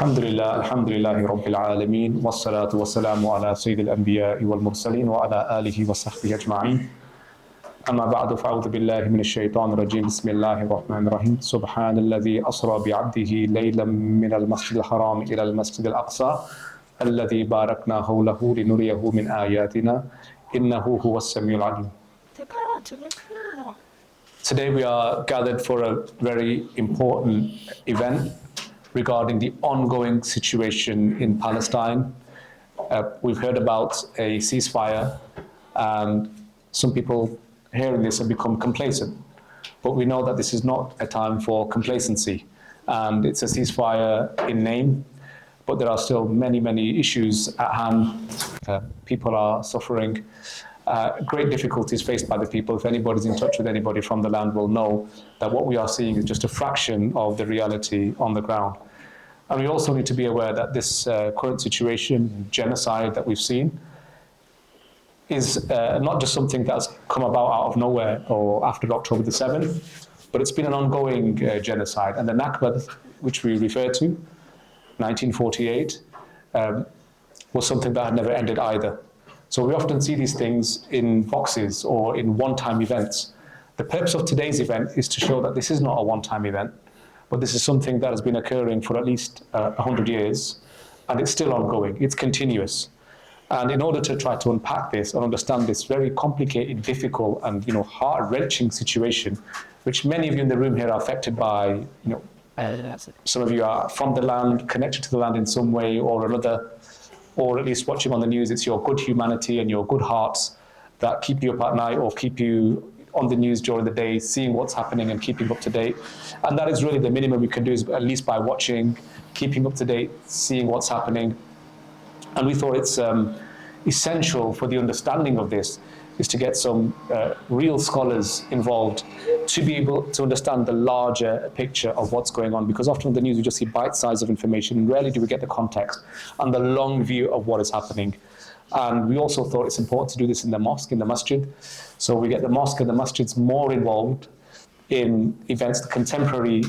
Alhamdulillahi Rabbil Alameen, wassalatu wassalamu ala Sayyidil Anbiya'i wal Mursaleen wa ala alihi wa sahbihi ajma'in. Amma ba'du fa'udhu billahi minash shaitanir rajim. Bismillahir Rahmanir Rahim. Subhanalladhi asra bi'abdihi laylan min al-masjidil haram ila al-masjidil aqsa alladhi barakna hawlahu linuriyahu min ayatina innahu huwas samiul alim. Today we are gathered for a very important event regarding the ongoing situation in Palestine. We've heard about a ceasefire, and some people hearing this have become complacent. But we know that this is not a time for complacency, and it's a ceasefire in name, but there are still many, many issues at hand. People are suffering. Great difficulties faced by the people. If anybody's in touch with anybody from the land will know that what we are seeing is just a fraction of the reality on the ground. And we also need to be aware that this current situation, genocide that we've seen, is not just something that's come about out of nowhere or after October the 7th, but it's been an ongoing genocide. And the Nakba, which we refer to, 1948, was something that had never ended either. So we often see these things in boxes or in one-time events. The purpose of today's event is to show that this is not a one-time event, but this is something that has been occurring for at least 100 years, and it's still ongoing, it's continuous. And in order to try to unpack this and understand this very complicated, difficult, and heart-wrenching situation, which many of you in the room here are affected by, some of you are from the land, connected to the land in some way or another, or at least watching on the news. It's your good humanity and your good hearts that keep you up at night or keep you on the news during the day, seeing what's happening and keeping up to date. And that is really the minimum we can do, is at least by watching, keeping up to date, seeing what's happening. And we thought it's essential for the understanding of this is to get some real scholars involved to be able to understand the larger picture of what's going on, because often in the news we just see bite size of information and rarely do we get the context and the long view of what is happening. And we also thought it's important to do this in the mosque, in the masjid, so we get the mosque and the masjids more involved in events, the contemporary,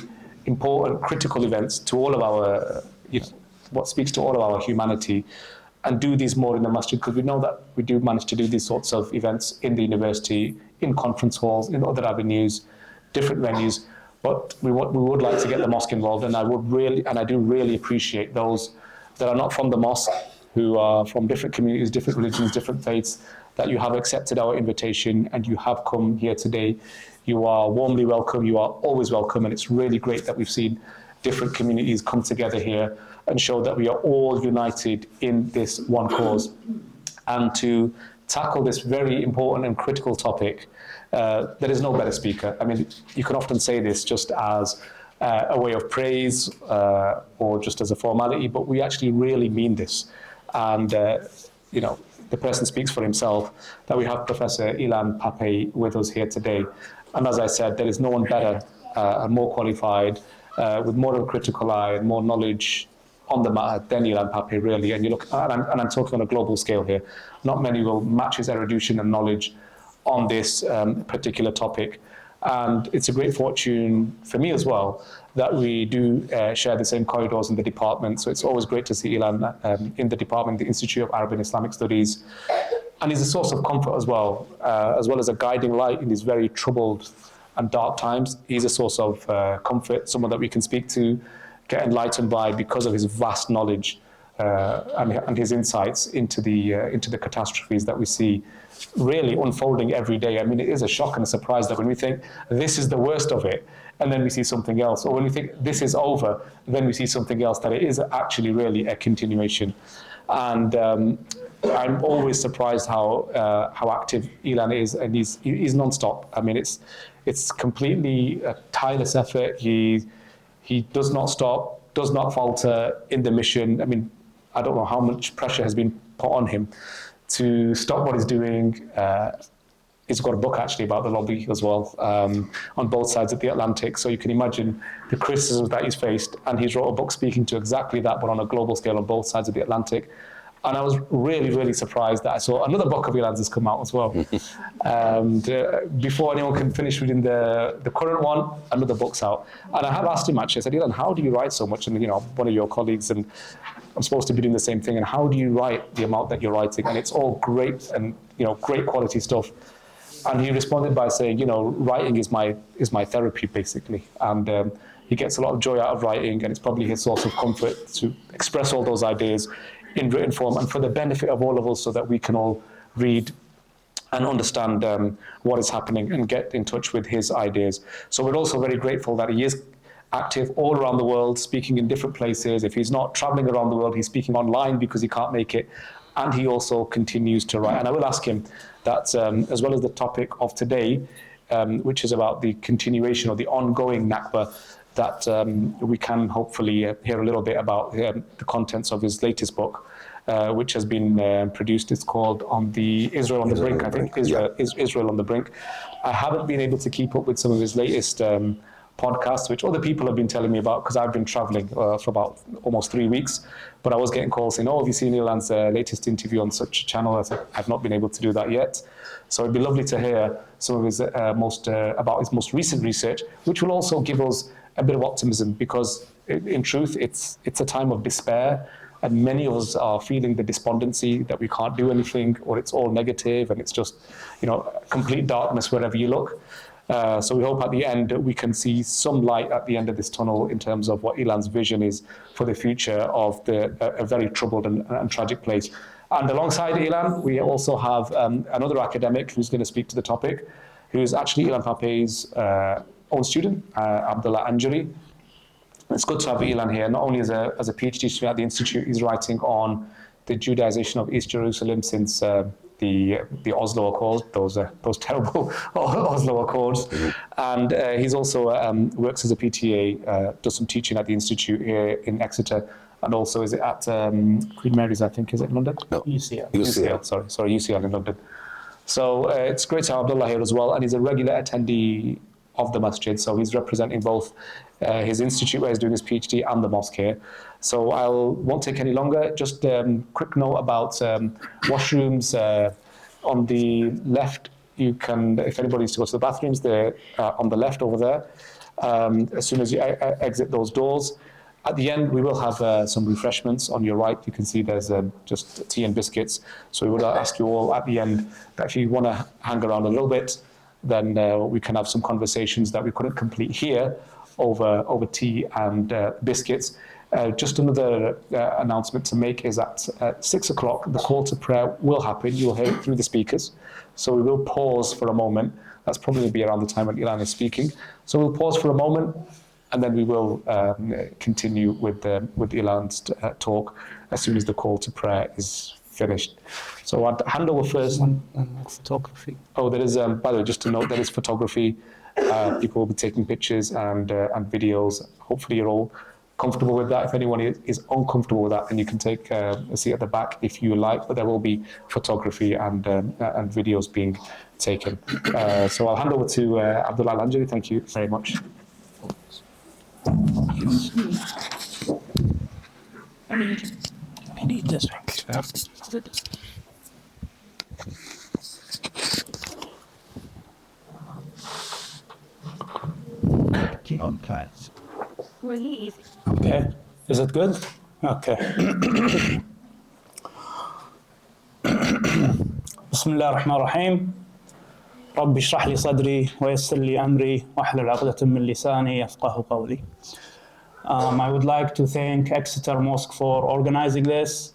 important, critical events to all of our, what speaks to all of our humanity, and do these more in the masjid, because we know that we do manage to do these sorts of events in the university, in conference halls, in other avenues, different venues. But we would like to get the mosque involved, and I do really appreciate those that are not from the mosque, who are from different communities, different religions, different faiths, that you have accepted our invitation and you have come here today. You are warmly welcome, you are always welcome, and it's really great that we've seen different communities come together here and show that we are all united in this one cause. And to tackle this very important and critical topic, there is no better speaker. I mean, you can often say this just as a way of praise or just as a formality, but we actually really mean this. And, the person speaks for himself, that we have Professor Ilan Pappe with us here today. And as I said, there is no one better and more qualified, with more of a critical eye and more knowledge on the matter than Ilan Pappe, really. And you look, and I'm talking on a global scale here. Not many will match his erudition and knowledge on this particular topic. And it's a great fortune for me as well that we do share the same corridors in the department. So it's always great to see Ilan in the department, the Institute of Arab and Islamic Studies. And he's a source of comfort as well as a guiding light in these very troubled and dark times. He's a source of comfort, someone that we can speak to, get enlightened by, because of his vast knowledge and his insights into the catastrophes that we see really unfolding every day. I mean, it is a shock and a surprise that when we think this is the worst of it, and then we see something else, or when we think this is over, then we see something else, that it is actually really a continuation. And I'm always surprised how active Ilan is, and he's non-stop. I mean, it's completely a tireless effort. He does not stop, does not falter in the mission. I mean, I don't know how much pressure has been put on him to stop what he's doing. He's got a book actually about the lobby as well, on both sides of the Atlantic. So you can imagine the criticisms that he's faced, and he's wrote a book speaking to exactly that, but on a global scale on both sides of the Atlantic. And I was really, really surprised that I saw another book of Ilan's has come out as well. And before anyone can finish reading the current one, another book's out. And I have asked him actually, I said, Ilan, how do you write so much? And one of your colleagues, and I'm supposed to be doing the same thing. And how do you write the amount that you're writing? And it's all great and great quality stuff. And he responded by saying, writing is my therapy basically. And he gets a lot of joy out of writing, and it's probably his source of comfort to express all those ideas in written form and for the benefit of all of us, so that we can all read and understand what is happening and get in touch with his ideas. So we're also very grateful that he is active all around the world, speaking in different places. If he's not traveling around the world, he's speaking online because he can't make it. And he also continues to write. And I will ask him that, as well as the topic of today, which is about the continuation of the ongoing Nakba, that we can hopefully hear a little bit about the contents of his latest book, which has been produced. It's called Israel on the Brink, I think. Israel on the Brink. I haven't been able to keep up with some of his latest podcasts, which other people have been telling me about, because I've been traveling for about almost 3 weeks. But I was getting calls saying, have you seen Ilan's latest interview on such a channel? I said, I've not been able to do that yet. So it'd be lovely to hear some of his about his most recent research, which will also give us a bit of optimism, because in truth, it's a time of despair, and many of us are feeling the despondency that we can't do anything, or it's all negative, and it's just, complete darkness wherever you look. So we hope at the end we can see some light at the end of this tunnel in terms of what Ilan's vision is for the future of a very troubled and tragic place. And alongside Ilan, we also have another academic who's going to speak to the topic, who is actually Ilan Pappé's own student, Abdullah Al Anjari. It's good to have Ilan here, not only as a PhD student at the Institute. He's writing on the Judaization of East Jerusalem since the Oslo Accords, those terrible Oslo Accords. And he's also works as a PTA, does some teaching at the Institute here in Exeter, and also is it at Queen Mary's, I think, is it in London? No. UCL, sorry, UCL in London. So it's great to have Abdullah here as well, and he's a regular attendee of the masjid, so he's representing both his institute where he's doing his PhD and the mosque here. So I won't take any longer. Just quick note about washrooms. On the left, you can, if anybody needs to go to the bathrooms, they're on the left over there. As soon as you exit those doors. At the end, we will have some refreshments. On your right, you can see there's just tea and biscuits. So we would ask you all at the end that if you want to hang around a little bit, then we can have some conversations that we couldn't complete here over tea and biscuits. Just another announcement to make is that at 6 o'clock, the call to prayer will happen. You'll hear it through the speakers. So we will pause for a moment. That's probably going to be around the time when Ilan is speaking. So we'll pause for a moment, and then we will continue with Ilan's talk as soon as the call to prayer is finished. So I'll hand over first. Photography. Oh, there is, by the way, just to note, there is photography. People will be taking pictures and videos. Hopefully you're all comfortable with that. If anyone is uncomfortable with that, then you can take a seat at the back if you like, but there will be photography and videos being taken. So I'll hand over to Abdullah Al Anjari. Thank you very much. I need this. Okay. Is it good? Okay. بسم الله الرحمن الرحيم. رب اشرح لي صدري ويسر لي أمري واحلل عقدة من لساني يفقهوا قولي. I would like to thank Exeter Mosque for organizing this,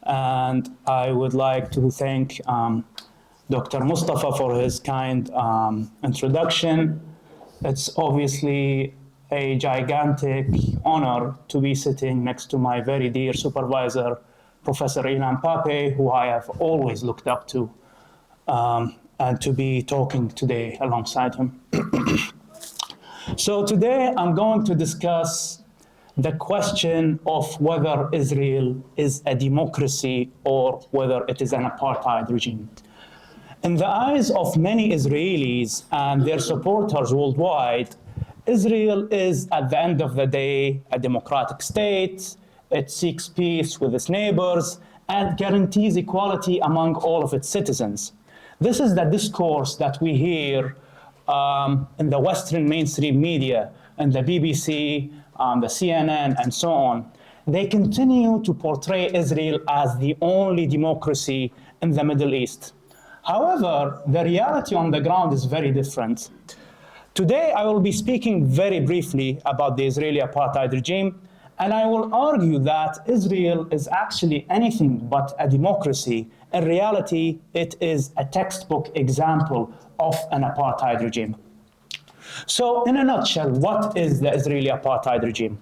and I would like to thank Dr. Mustafa for his kind introduction. It's obviously a gigantic honor to be sitting next to my very dear supervisor, Professor Ilan Pappe, who I have always looked up to, and to be talking today alongside him. So today I'm going to discuss the question of whether Israel is a democracy or whether it is an apartheid regime. In the eyes of many Israelis and their supporters worldwide, Israel is, at the end of the day, a democratic state. It seeks peace with its neighbors, and guarantees equality among all of its citizens. This is the discourse that we hear in the Western mainstream media, and the BBC, the CNN, and so on. They continue to portray Israel as the only democracy in the Middle East. However, the reality on the ground is very different. Today, I will be speaking very briefly about the Israeli apartheid regime, and I will argue that Israel is actually anything but a democracy. In reality, it is a textbook example of an apartheid regime. So, in a nutshell, what is the Israeli apartheid regime?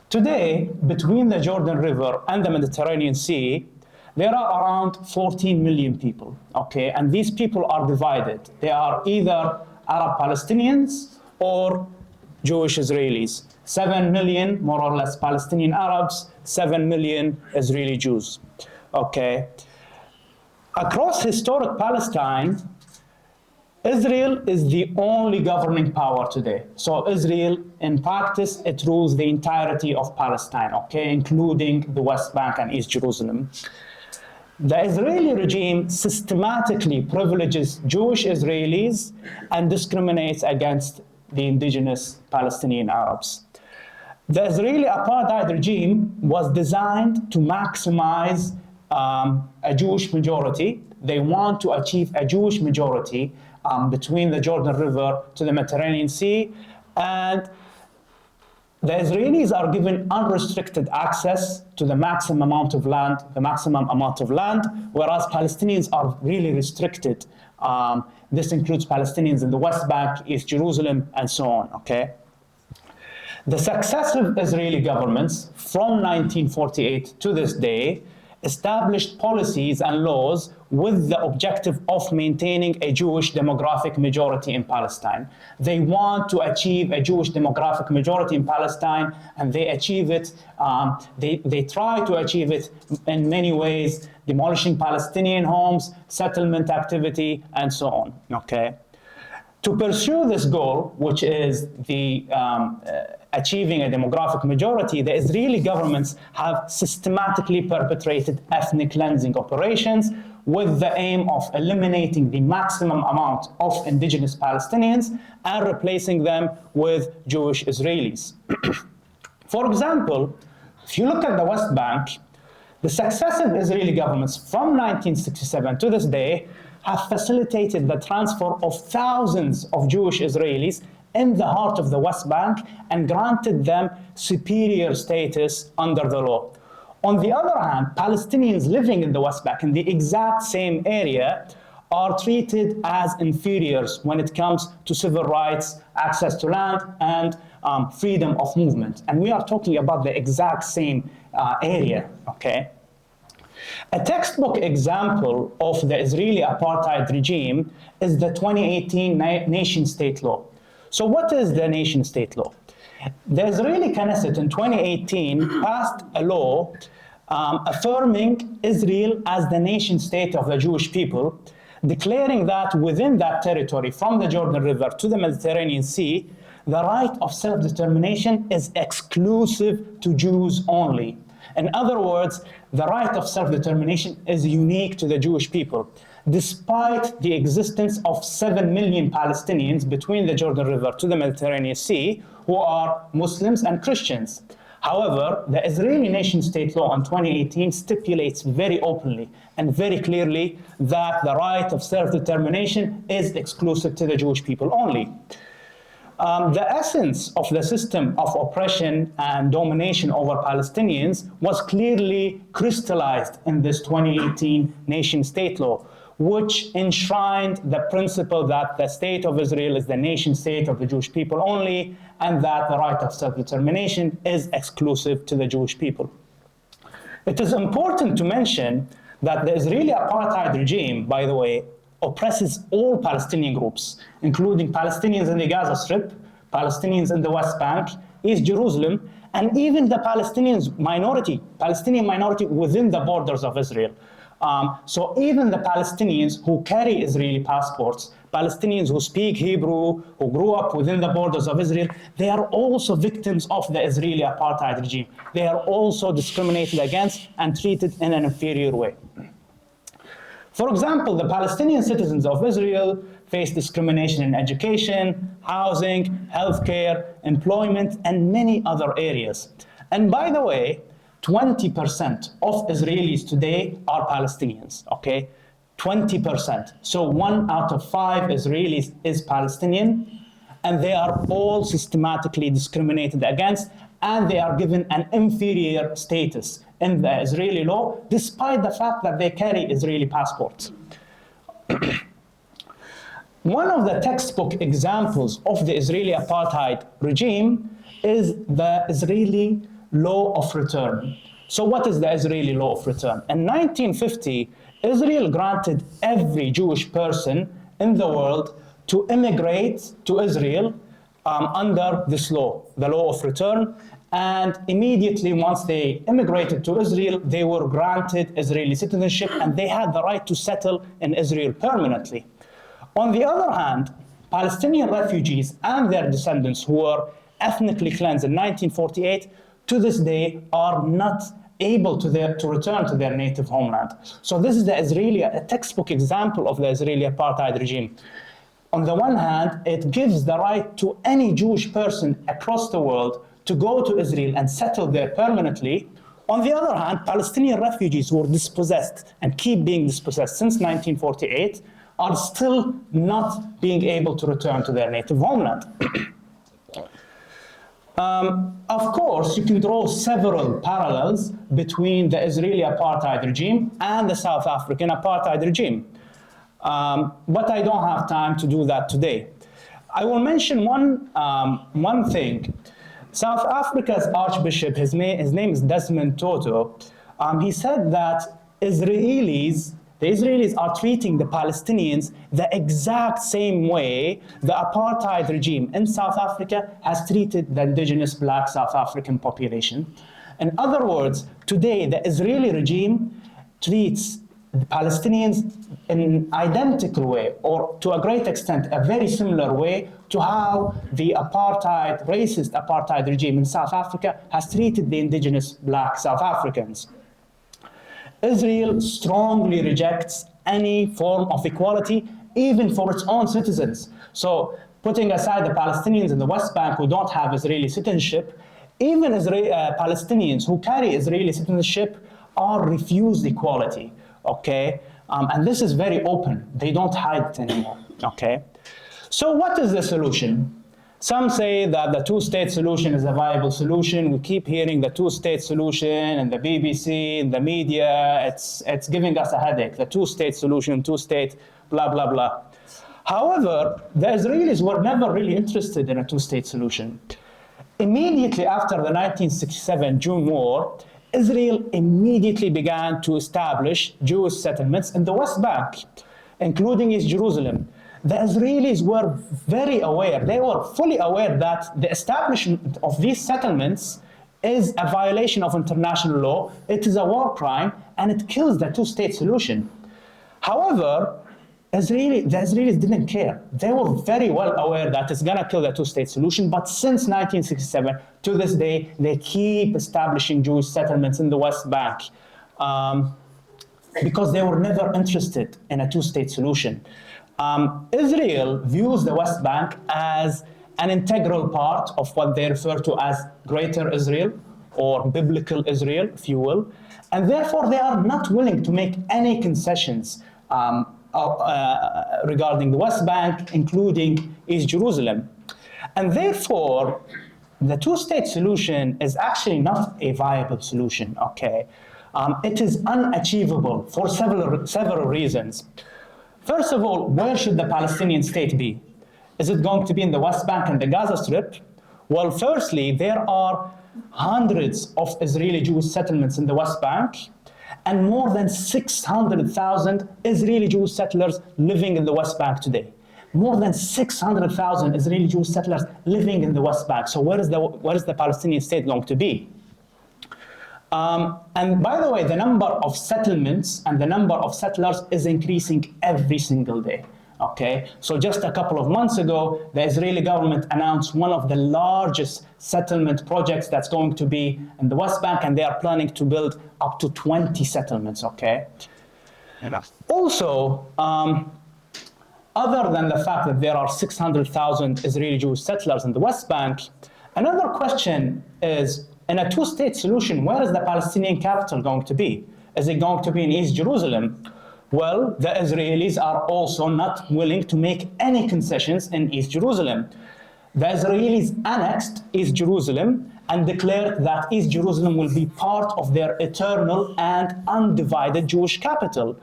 Today, between the Jordan River and the Mediterranean Sea, there are around 14 million people, okay? And these people are divided. They are either Arab Palestinians or Jewish Israelis. 7 million, more or less, Palestinian Arabs, 7 million Israeli Jews, okay? Across historic Palestine, Israel is the only governing power today. So Israel, in practice, it rules the entirety of Palestine, okay, including the West Bank and East Jerusalem. The Israeli regime systematically privileges Jewish Israelis and discriminates against the indigenous Palestinian Arabs. The Israeli apartheid regime was designed to maximize a Jewish majority. They want to achieve a Jewish majority between the Jordan River to the Mediterranean Sea, and the Israelis are given unrestricted access to the maximum amount of land, whereas Palestinians are really restricted. This includes Palestinians in the West Bank, East Jerusalem, and so on, okay? The successive Israeli governments from 1948 to this day established policies and laws with the objective of maintaining a Jewish demographic majority in Palestine. They want to achieve a Jewish demographic majority in Palestine, and they achieve it. They try to achieve it in many ways, demolishing Palestinian homes, settlement activity, and so on, okay? To pursue this goal, which is the achieving a demographic majority, the Israeli governments have systematically perpetrated ethnic cleansing operations with the aim of eliminating the maximum amount of indigenous Palestinians and replacing them with Jewish Israelis. For example, if you look at the West Bank, the successive Israeli governments from 1967 to this day have facilitated the transfer of thousands of Jewish Israelis in the heart of the West Bank and granted them superior status under the law. On the other hand, Palestinians living in the West Bank in the exact same area are treated as inferiors when it comes to civil rights, access to land, and freedom of movement. And we are talking about the exact same area, okay? A textbook example of the Israeli apartheid regime is the 2018 nation-state law. So what is the nation-state law? The Israeli Knesset in 2018 passed a law affirming Israel as the nation-state of the Jewish people, declaring that within that territory, from the Jordan River to the Mediterranean Sea, the right of self-determination is exclusive to Jews only. In other words, the right of self-determination is unique to the Jewish people, despite the existence of 7 million Palestinians between the Jordan River to the Mediterranean Sea who are Muslims and Christians. However, the Israeli nation-state law in 2018 stipulates very openly and very clearly that the right of self-determination is exclusive to the Jewish people only. The essence of the system of oppression and domination over Palestinians was clearly crystallized in this 2018 nation-state law, which enshrined the principle that the state of Israel is the nation-state of the Jewish people only, and that the right of self-determination is exclusive to the Jewish people. It is important to mention that the Israeli apartheid regime, by the way, oppresses all Palestinian groups, including Palestinians in the Gaza Strip, Palestinians in the West Bank, East Jerusalem, and even the Palestinian minority within the borders of Israel. So even the Palestinians who carry Israeli passports, Palestinians who speak Hebrew, who grew up within the borders of Israel, they are also victims of the Israeli apartheid regime. They are also discriminated against and treated in an inferior way. For example, the Palestinian citizens of Israel face discrimination in education, housing, healthcare, employment, and many other areas. And by the way, 20% of Israelis today are Palestinians, okay? 20%. So 1 out of 5 Israelis is Palestinian, and they are all systematically discriminated against, and they are given an inferior status in the Israeli law, despite the fact that they carry Israeli passports. One of the textbook examples of the Israeli apartheid regime is the Israeli law of return. So what is the Israeli law of return? In 1950, Israel granted every Jewish person in the world to immigrate to Israel under this law, the law of return. And immediately once they immigrated to Israel, they were granted Israeli citizenship and they had the right to settle in Israel permanently. On the other hand, Palestinian refugees and their descendants who were ethnically cleansed in 1948 to this day are not able to return to their native homeland. So this is a textbook example of the Israeli apartheid regime. On the one hand, it gives the right to any Jewish person across the world to go to Israel and settle there permanently. On the other hand, Palestinian refugees who were dispossessed and keep being dispossessed since 1948 are still not being able to return to their native homeland. Of course, you can draw several parallels between the Israeli apartheid regime and the South African apartheid regime. But I don't have time to do that today. I will mention one thing. South Africa's Archbishop, his name is Desmond Tutu, he said that the Israelis are treating the Palestinians the exact same way the apartheid regime in South Africa has treated the indigenous Black South African population. In other words, today the Israeli regime treats the Palestinians in an identical way, or to a great extent, a very similar way to how the racist apartheid regime in South Africa has treated the indigenous Black South Africans. Israel strongly rejects any form of equality, even for its own citizens. So, putting aside the Palestinians in the West Bank who don't have Israeli citizenship, even Palestinians who carry Israeli citizenship are refused equality, okay? And this is very open. They don't hide it anymore, okay? So what is the solution? Some say that the two-state solution is a viable solution. We keep hearing the two-state solution in the BBC, in the media. It's giving us a headache. The two-state solution, two-state, blah, blah, blah. However, the Israelis were never really interested in a two-state solution. Immediately after the 1967 June War, Israel immediately began to establish Jewish settlements in the West Bank, including East Jerusalem. The Israelis were very aware, they were fully aware that the establishment of these settlements is a violation of international law, it is a war crime, and it kills the two-state solution. However, the Israelis didn't care. They were very well aware that it's gonna kill the two-state solution, but since 1967, to this day, they keep establishing Jewish settlements in the West Bank because they were never interested in a two-state solution. Israel views the West Bank as an integral part of what they refer to as Greater Israel, or Biblical Israel, if you will, and therefore they are not willing to make any concessions regarding the West Bank, including East Jerusalem. And therefore, the two-state solution is actually not a viable solution, okay? It is unachievable for several reasons. First of all, where should the Palestinian state be? Is it going to be in the West Bank and the Gaza Strip? Well, firstly, there are hundreds of Israeli Jewish settlements in the West Bank, and more than 600,000 Israeli Jewish settlers living in the West Bank today. More than 600,000 Israeli Jewish settlers living in the West Bank. So where is the Palestinian state going to be? And by the way, the number of settlements and the number of settlers is increasing every single day. Okay, so just a couple of months ago, the Israeli government announced one of the largest settlement projects that's going to be in the West Bank, and they are planning to build up to 20 settlements, okay? Also, other than the fact that there are 600,000 Israeli Jewish settlers in the West Bank, another question is, in a two-state solution, where is the Palestinian capital going to be? Is it going to be in East Jerusalem? Well, the Israelis are also not willing to make any concessions in East Jerusalem. The Israelis annexed East Jerusalem and declared that East Jerusalem will be part of their eternal and undivided Jewish capital.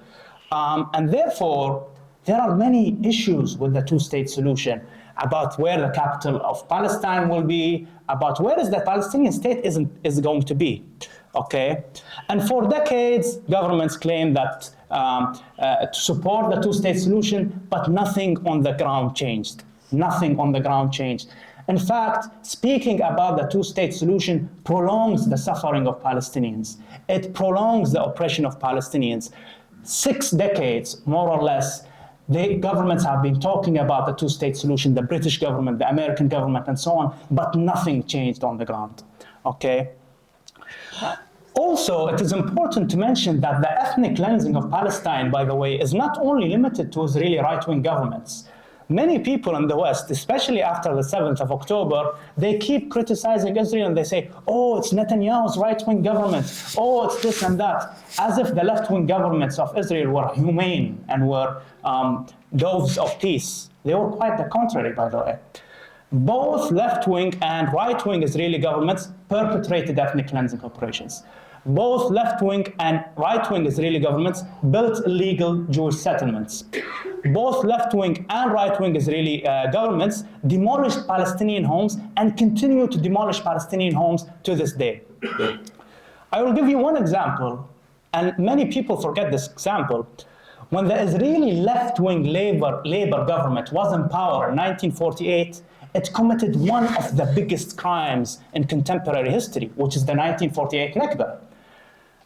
And therefore, there are many issues with the two-state solution about where the capital of Palestine will be, about where is the Palestinian state is going to be, okay? And for decades, governments claim that to support the two-state solution, but nothing on the ground changed. Nothing on the ground changed. In fact, speaking about the two-state solution prolongs the suffering of Palestinians. It prolongs the oppression of Palestinians. 6 decades, more or less, the governments have been talking about the two-state solution, the British government, the American government, and so on, but nothing changed on the ground, okay? Also, it is important to mention that the ethnic cleansing of Palestine, by the way, is not only limited to Israeli right-wing governments. Many people in the West, especially after the 7th of October, they keep criticizing Israel and they say, oh, it's Netanyahu's right-wing government, oh, it's this and that, as if the left-wing governments of Israel were humane and were doves of peace. They were quite the contrary, by the way. Both left-wing and right-wing Israeli governments perpetrated ethnic cleansing operations. Both left-wing and right-wing Israeli governments built illegal Jewish settlements. Both left-wing and right-wing Israeli governments demolished Palestinian homes and continue to demolish Palestinian homes to this day. I will give you one example, and many people forget this example. When the Israeli left-wing labor government was in power in 1948, it committed one of the biggest crimes in contemporary history, which is the 1948 Nakba.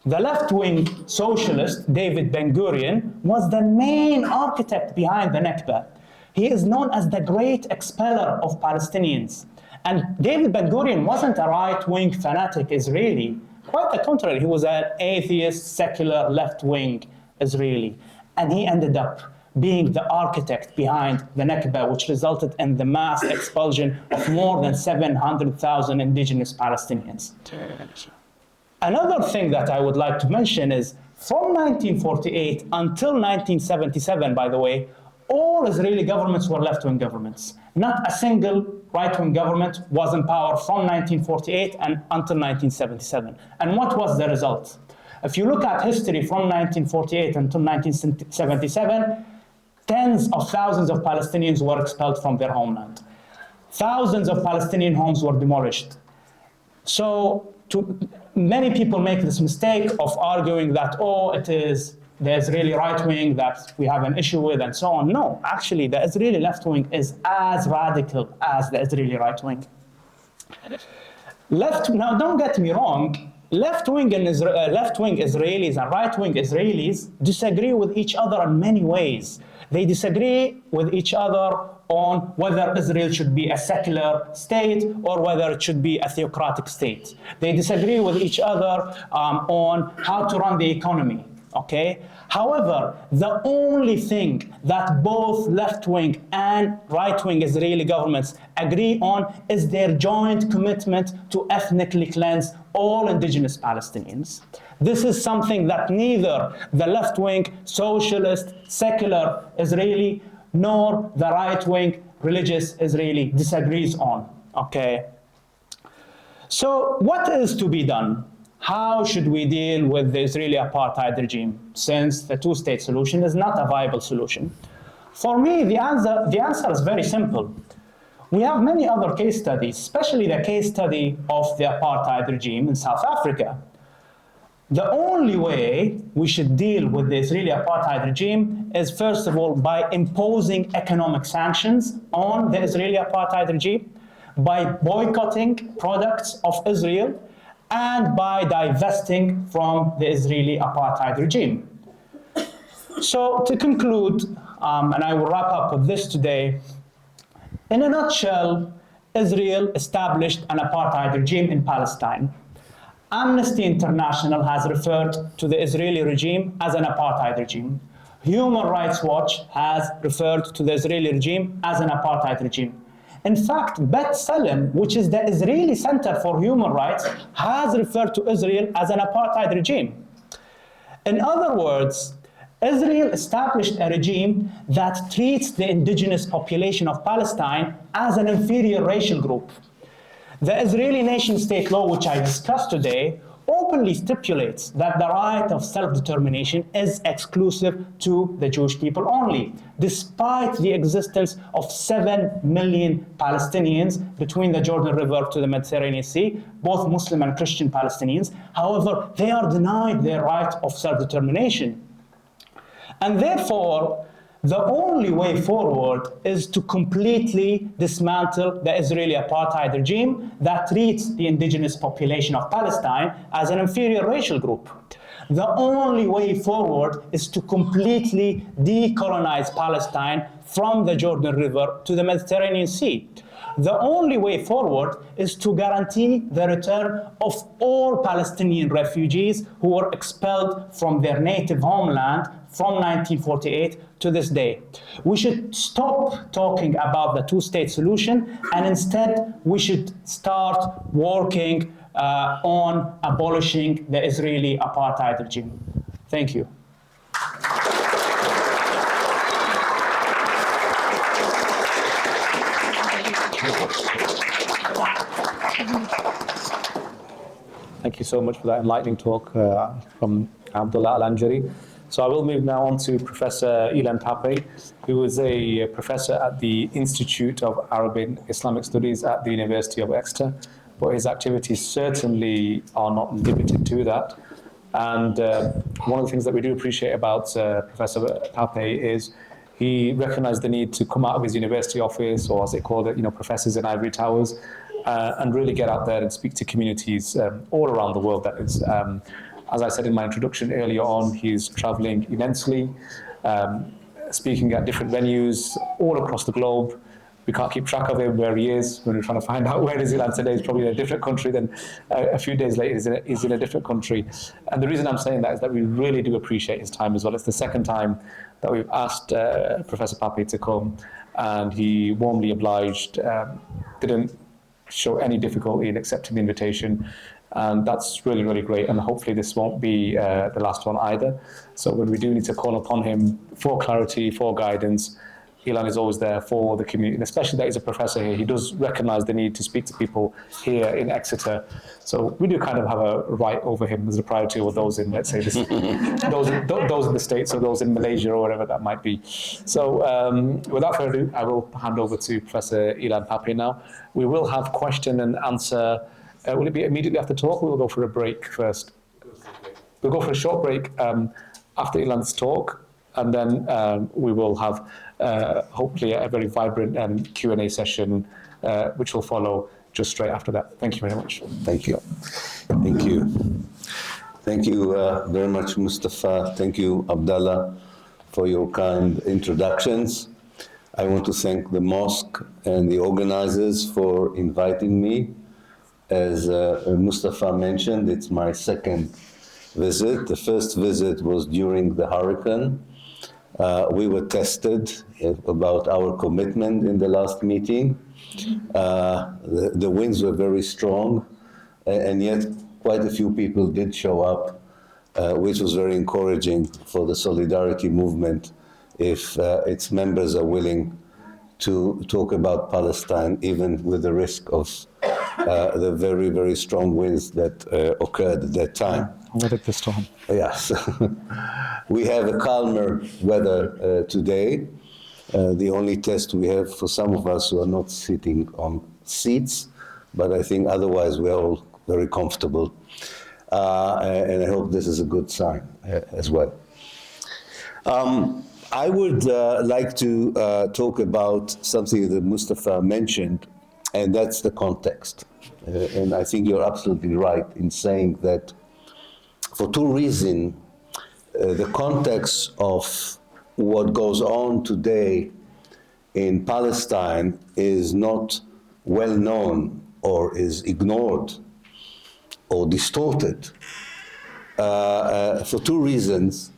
The left-wing socialist, David Ben-Gurion, was the main architect behind the Nakba. He is known as the great expeller of Palestinians. And David Ben-Gurion wasn't a right-wing fanatic Israeli. Quite the contrary, he was an atheist, secular, left-wing Israeli. And he ended up being the architect behind the Nakba, which resulted in the mass expulsion of more than 700,000 indigenous Palestinians. Another thing that I would like to mention is from 1948 until 1977, by the way, all Israeli governments were left-wing governments. Not a single right-wing government was in power from 1948 and until 1977. And what was the result? If you look at history from 1948 until 1977, tens of thousands of Palestinians were expelled from their homeland. Thousands of Palestinian homes were demolished. So many people make this mistake of arguing that, oh, it is the Israeli right wing that we have an issue with and so on. No, actually, the Israeli left wing is as radical as the Israeli right wing. Now, don't get me wrong, left-wing Israelis and right-wing Israelis disagree with each other in many ways. They disagree with each other on whether Israel should be a secular state or whether it should be a theocratic state. They disagree with each other on how to run the economy, okay? However, the only thing that both left-wing and right-wing Israeli governments agree on is their joint commitment to ethnically cleanse all indigenous Palestinians. This is something that neither the left-wing, socialist, secular Israeli nor the right-wing religious Israeli disagrees on, okay? So what is to be done? How should we deal with the Israeli apartheid regime, since the two-state solution is not a viable solution? For me, the answer is very simple. We have many other case studies, especially the case study of the apartheid regime in South Africa. The only way we should deal with the Israeli apartheid regime is, first of all, by imposing economic sanctions on the Israeli apartheid regime, by boycotting products of Israel, and by divesting from the Israeli apartheid regime. So to conclude, and I will wrap up with this today. In a nutshell, Israel established an apartheid regime in Palestine. Amnesty International has referred to the Israeli regime as an apartheid regime. Human Rights Watch has referred to the Israeli regime as an apartheid regime. In fact, Bet Salem, which is the Israeli Center for Human Rights, has referred to Israel as an apartheid regime. In other words, Israel established a regime that treats the indigenous population of Palestine as an inferior racial group. The Israeli nation-state law, which I discussed today, openly stipulates that the right of self-determination is exclusive to the Jewish people only, despite the existence of 7 million Palestinians between the Jordan River to the Mediterranean Sea, both Muslim and Christian Palestinians. However, they are denied their right of self-determination. And therefore, the only way forward is to completely dismantle the Israeli apartheid regime that treats the indigenous population of Palestine as an inferior racial group. The only way forward is to completely decolonize Palestine from the Jordan River to the Mediterranean Sea. The only way forward is to guarantee the return of all Palestinian refugees who were expelled from their native homeland from 1948 to this day. We should stop talking about the two-state solution, and instead we should start working on abolishing the Israeli apartheid regime. Thank you. Thank you so much for that enlightening talk from Abdullah Al Anjari. So I will move now on to Professor Ilan Pappe, who is a professor at the Institute of Arabic and Islamic Studies at the University of Exeter, but his activities certainly are not limited to that. And one of the things that we do appreciate about Professor Pappe is he recognized the need to come out of his university office, or as they call it, professors in ivory towers, and really get out there and speak to communities all around the world, that is. As I said in my introduction earlier on, he's traveling immensely, speaking at different venues all across the globe. We can't keep track of him where he is when we're trying to find out where is Ilan today. He's probably in a different country, then a few days later he's in a different country. And the reason I'm saying that is that we really do appreciate his time as well. It's the second time that we've asked Professor Pappe to come, and he warmly obliged, didn't show any difficulty in accepting the invitation. And that's really, really great. And hopefully this won't be the last one either. So when we do need to call upon him for clarity, for guidance, Ilan is always there for the community, and especially that he's a professor here. He does recognize the need to speak to people here in Exeter. So we do kind of have a right over him as a priority over those in, let's say, those in the States or those in Malaysia or whatever that might be. So without further ado, I will hand over to Professor Ilan Pappe now. We will have question and answer. Will it be immediately after talk, or we'll go for a break first? We'll go for a short break after Ilan's talk, and then we will have hopefully a very vibrant Q&A session, which will follow just straight after that. Thank you very much. Thank you. Thank you. Thank you very much, Mustafa. Thank you, Abdullah, for your kind introductions. I want to thank the mosque and the organizers for inviting me. As Mustafa mentioned, it's my second visit. The first visit was during the hurricane. We were tested about our commitment in the last meeting. The winds were very strong, and yet quite a few people did show up, which was very encouraging for the solidarity movement if its members are willing to talk about Palestine, even with the risk of the very, very strong winds that occurred at that time. Weather the storm. Yes. We have a calmer weather today. The only test we have for some of us who are not sitting on seats, but I think otherwise we're all very comfortable. And I hope this is a good sign as well. I would like to talk about something that Mustafa mentioned, and that's the context. And I think you're absolutely right in saying that for two reasons, the context of what goes on today in Palestine is not well known or is ignored or distorted. For two reasons,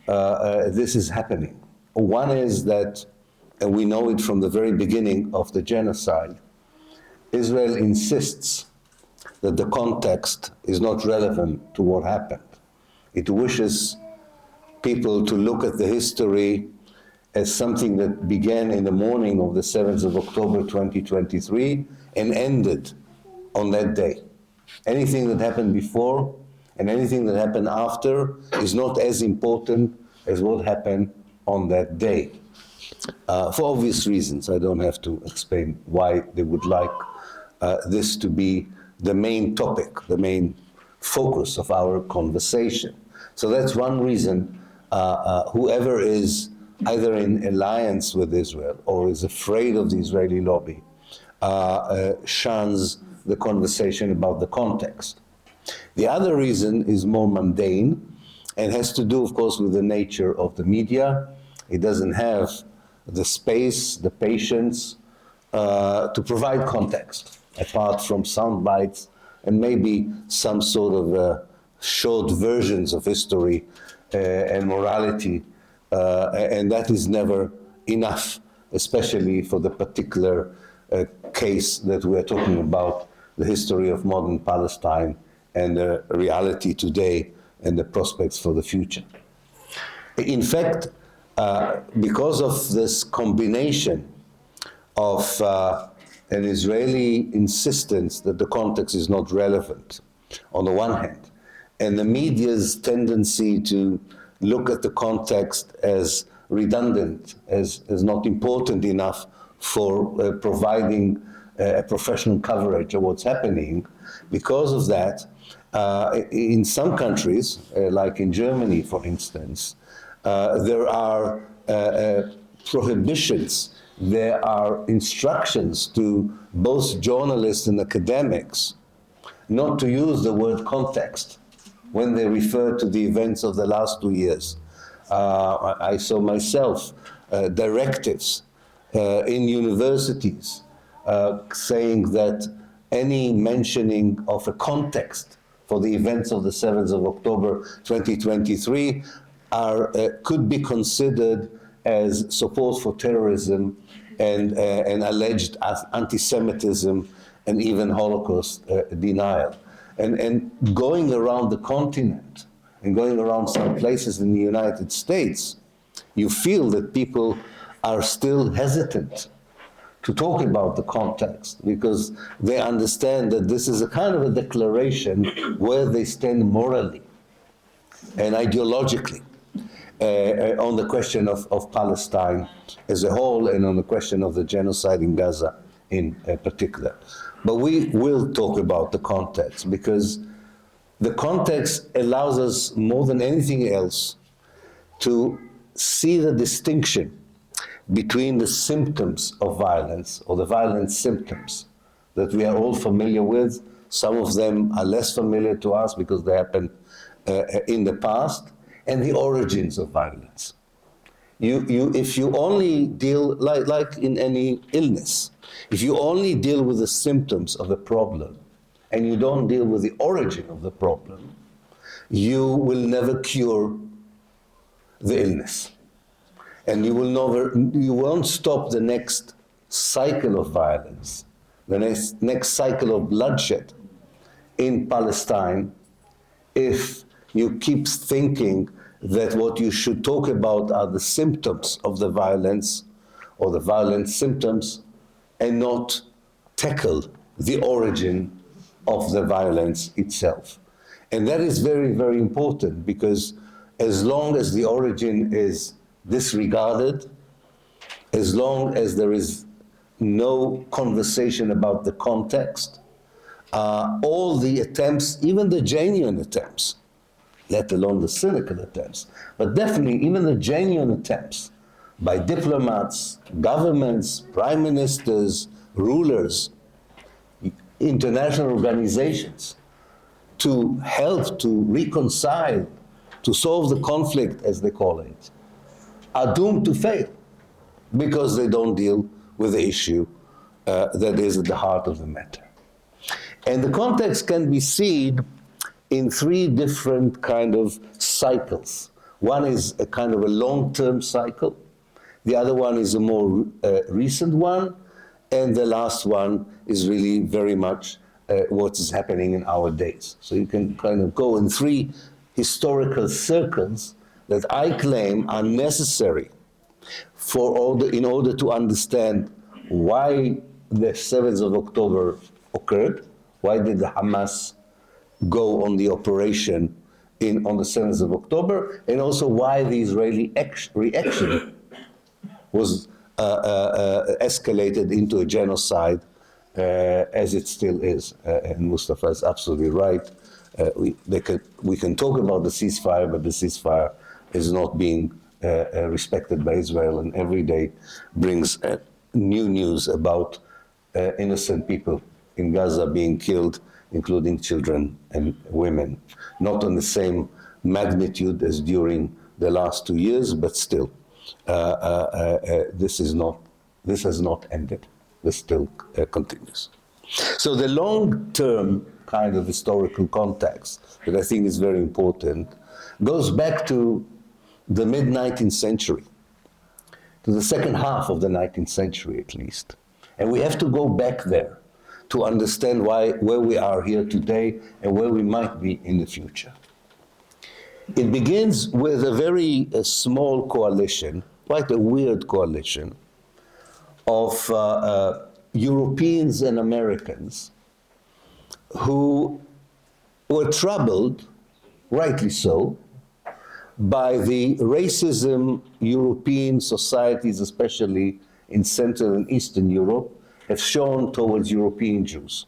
this is happening. One is that, and we know it from the very beginning of the genocide, Israel insists that the context is not relevant to what happened. It wishes people to look at the history as something that began in the morning of the 7th of October 2023 and ended on that day. Anything that happened before and anything that happened after is not as important as what happened on that day. For obvious reasons, I don't have to explain why they would like this to be the main topic, the main focus of our conversation. So that's one reason whoever is either in alliance with Israel or is afraid of the Israeli lobby shuns the conversation about the context. The other reason is more mundane and has to do, of course, with the nature of the media. It doesn't have the space, the patience to provide context, apart from sound bites and maybe some sort of short versions of history and morality, and that is never enough, especially for the particular case that we are talking about, the history of modern Palestine and the reality today and the prospects for the future. In fact, because of this combination of an Israeli insistence that the context is not relevant, on the one hand, and the media's tendency to look at the context as redundant, as not important enough for providing a professional coverage of what's happening. Because of that, in some countries, like in Germany, for instance, there are prohibitions, there are instructions to both journalists and academics not to use the word context when they refer to the events of the last 2 years. I saw myself directives in universities saying that any mentioning of a context for the events of the 7th of October 2023 could be considered as support for terrorism and alleged as anti-Semitism and even Holocaust denial. And going around the continent and going around some places in the United States, you feel that people are still hesitant to talk about the context because they understand that this is a kind of a declaration where they stand morally and ideologically on the question of Palestine as a whole and on the question of the genocide in Gaza in particular. But we will talk about the context because the context allows us more than anything else to see the distinction between the symptoms of violence or the violent symptoms that we are all familiar with. Some of them are less familiar to us because they happened in the past, and the origins of violence. If you only deal, like in any illness, if you only deal with the symptoms of a problem and you don't deal with the origin of the problem, you will never cure the illness. And you won't stop the next cycle of violence, the next cycle of bloodshed in Palestine if you keep thinking that what you should talk about are the symptoms of the violence or the violent symptoms and not tackle the origin of the violence itself. And that is very, very important because as long as the origin is disregarded, as long as there is no conversation about the context, all the attempts, even the genuine attempts, let alone the cynical attempts, but definitely even the genuine attempts by diplomats, governments, prime ministers, rulers, international organizations to help to reconcile, to solve the conflict, as they call it, are doomed to fail because they don't deal with the issue that is at the heart of the matter. And the context can be seen in three different kind of cycles. One is a kind of a long-term cycle, the other one is a more recent one, and the last one is really very much what is happening in our days. So you can kind of go in three historical circles that I claim are necessary in order to understand why the 7th of October occurred, why did the Hamas go on the operation on the 7th of October, and also why the Israeli reaction was escalated into a genocide as it still is. And Mustafa is absolutely right. We can talk about the ceasefire, but the ceasefire is not being respected by Israel, and every day brings new news about innocent people in Gaza being killed, including children and women. Not on the same magnitude as during the last 2 years, but still, this has not ended. This still continues. So the long-term kind of historical context that I think is very important goes back to the mid-19th century, to the second half of the 19th century at least. And we have to go back there to understand where we are here today and where we might be in the future. It begins with a very small coalition, quite a weird coalition, of Europeans and Americans who were troubled, rightly so, by the racism European societies, especially in Central and Eastern Europe, have shown towards European Jews.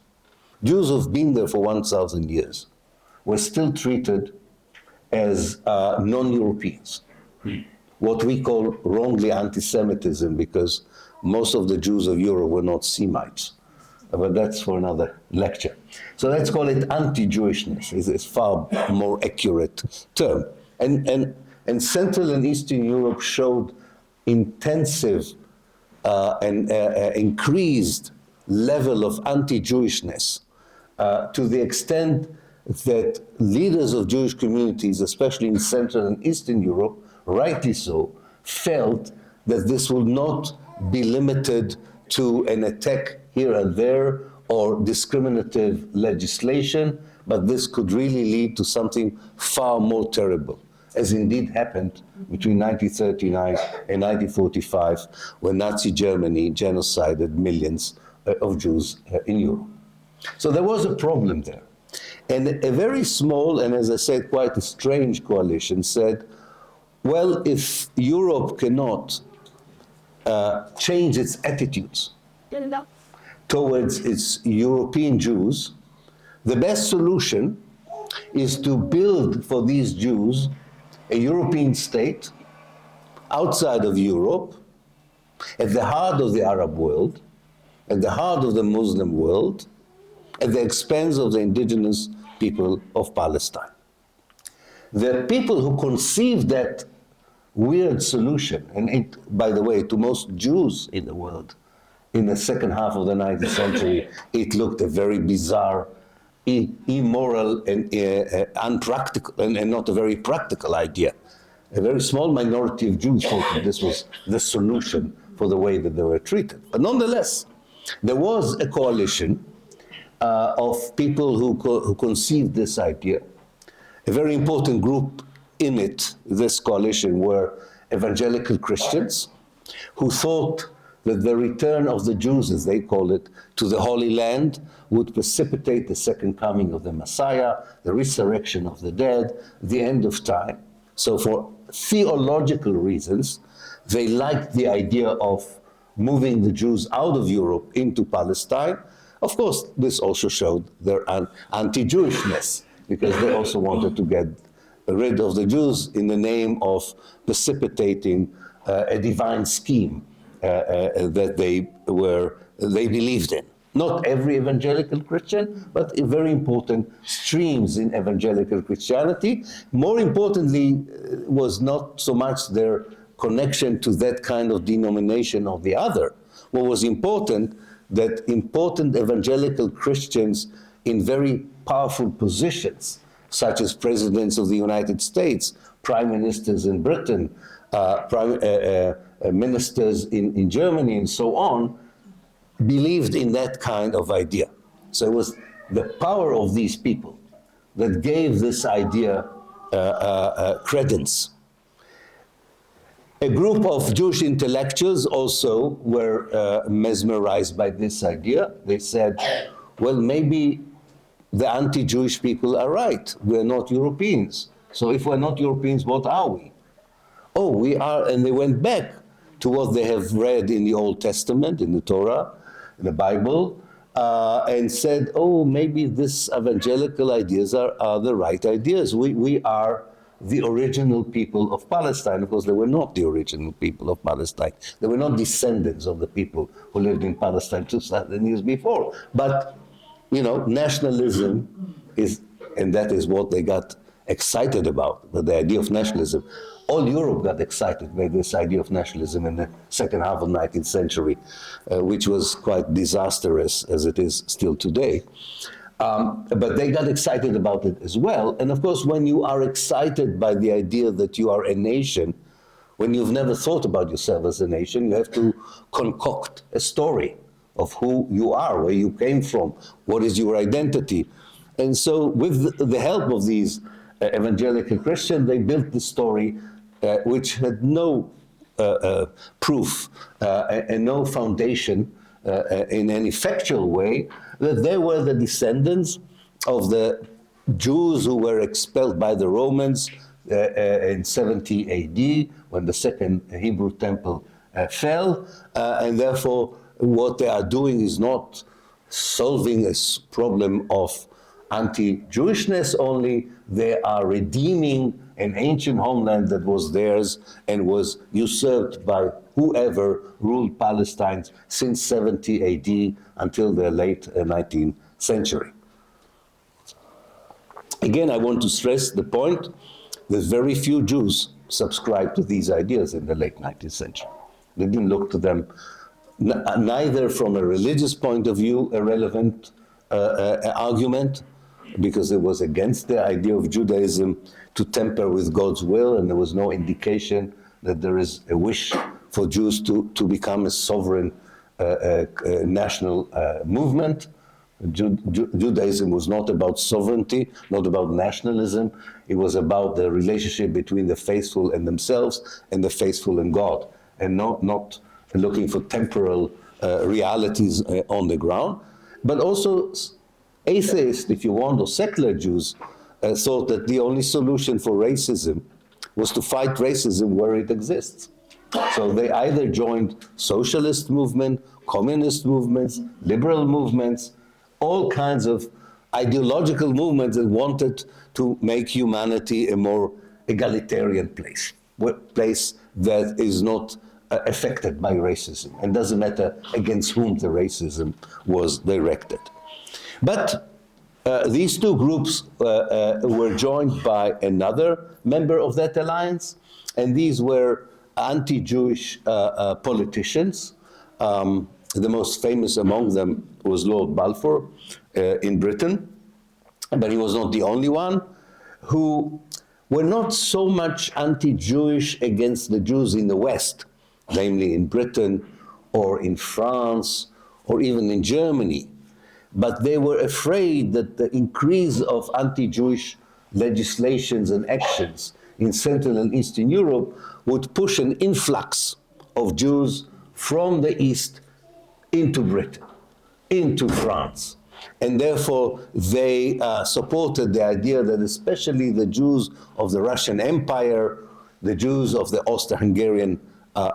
Jews who've been there for 1,000 years were still treated as non-Europeans, what we call wrongly anti-Semitism, because most of the Jews of Europe were not Semites. But that's for another lecture. So let's call it anti-Jewishness, is a far more accurate term. And Central and Eastern Europe showed intensive and increased level of anti-Jewishness to the extent that leaders of Jewish communities, especially in Central and Eastern Europe, rightly so, felt that this would not be limited to an attack here and there or discriminative legislation, but this could really lead to something far more terrible, as indeed happened between 1939 and 1945, when Nazi Germany genocided millions of Jews in Europe. So there was a problem there. And a very small, and as I said, quite a strange coalition said, well, if Europe cannot change its attitudes towards its European Jews, the best solution is to build for these Jews a European state outside of Europe, at the heart of the Arab world, at the heart of the Muslim world, at the expense of the indigenous people of Palestine. The people who conceived that weird solution, and it, by the way, to most Jews in the world, in the second half of the 19th century, it looked a very bizarre, immoral, and unpractical, and not a very practical idea. A very small minority of Jews thought that this was the solution for the way that they were treated. But nonetheless, there was a coalition of people who conceived this idea. A very important group in it, this coalition, were evangelical Christians who thought that the return of the Jews, as they call it, to the Holy Land would precipitate the second coming of the Messiah, the resurrection of the dead, the end of time. So for theological reasons, they liked the idea of moving the Jews out of Europe into Palestine. Of course, this also showed their anti-Jewishness, because they also wanted to get rid of the Jews in the name of precipitating a divine scheme that they believed in. Not every evangelical Christian, but very important streams in evangelical Christianity. More importantly, was not so much their connection to that kind of denomination or the other. What was important, that important evangelical Christians in very powerful positions, such as presidents of the United States, prime ministers in Britain, ministers in Germany, and so on, believed in that kind of idea. So it was the power of these people that gave this idea credence. A group of Jewish intellectuals also were mesmerized by this idea. They said, well, maybe the anti-Jewish people are right. We're not Europeans. So if we're not Europeans, what are we? Oh, we are, and they went back to what they have read in the Old Testament, in the Torah, in the Bible, and said, oh, maybe these evangelical ideas are the right ideas. We are the original people of Palestine. Of course, they were not the original people of Palestine. They were not descendants of the people who lived in Palestine 2,000 years before. But, you know, nationalism is, and that is what they got excited about, the idea of nationalism. All Europe got excited by this idea of nationalism in the second half of the 19th century, which was quite disastrous as it is still today. But they got excited about it as well. And of course, when you are excited by the idea that you are a nation, when you've never thought about yourself as a nation, you have to concoct a story of who you are, where you came from, what is your identity. And so with the help of these evangelical Christians, they built the story which had no proof and no foundation in any factual way, that they were the descendants of the Jews who were expelled by the Romans in 70 AD, when the second Hebrew temple fell, and therefore what they are doing is not solving a problem of anti-Jewishness only, they are redeeming an ancient homeland that was theirs and was usurped by whoever ruled Palestine since 70 AD until the late 19th century. Again, I want to stress the point that very few Jews subscribed to these ideas in the late 19th century. They didn't look to them, neither from a religious point of view, a relevant argument, because it was against the idea of Judaism to tamper with God's will, and there was no indication that there is a wish for Jews to become a sovereign national movement. Judaism was not about sovereignty, not about nationalism. It was about the relationship between the faithful and themselves and the faithful and God, and not looking for temporal realities on the ground. But also atheists, if you want, or secular Jews thought that the only solution for racism was to fight racism where it exists. So they either joined socialist movement, communist movements, liberal movements, all kinds of ideological movements that wanted to make humanity a more egalitarian place, a place that is not affected by racism, and doesn't matter against whom the racism was directed. But these two groups were joined by another member of that alliance, and these were anti-Jewish politicians. The most famous among them was Lord Balfour in Britain, but he was not the only one, who were not so much anti-Jewish against the Jews in the West, namely in Britain or in France or even in Germany, but they were afraid that the increase of anti-Jewish legislations and actions in Central and Eastern Europe would push an influx of Jews from the East into Britain, into France. And therefore, they supported the idea that especially the Jews of the Russian Empire, the Jews of the Austro-Hungarian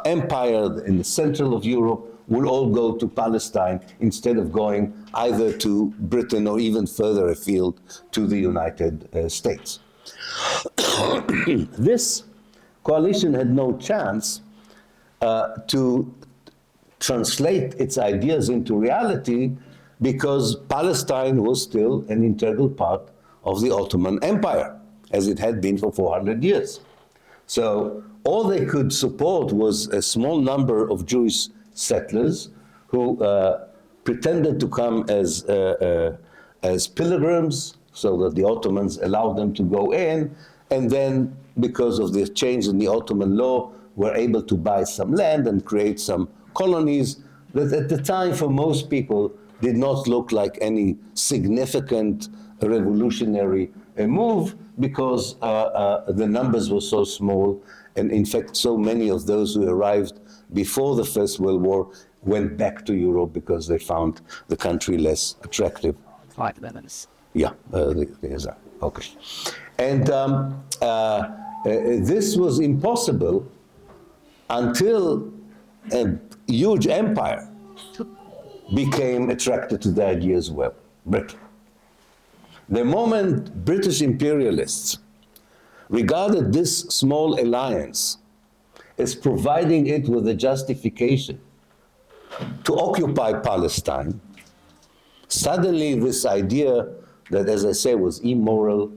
Empire in the central of Europe, will all go to Palestine instead of going either to Britain or even further afield to the United States. This coalition had no chance to translate its ideas into reality because Palestine was still an integral part of the Ottoman Empire, as it had been for 400 years. So all they could support was a small number of Jewish settlers who pretended to come as pilgrims, so that the Ottomans allowed them to go in, and then because of the change in the Ottoman law, were able to buy some land and create some colonies that at the time for most people did not look like any significant revolutionary move, because the numbers were so small, and in fact so many of those who arrived before the First World War went back to Europe because they found the country less attractive. 5 minutes. Yeah, okay. And this was impossible until a huge empire became attracted to the idea as well, Britain. The moment British imperialists regarded this small alliance as providing it with a justification to occupy Palestine, suddenly this idea that, as I say, was immoral,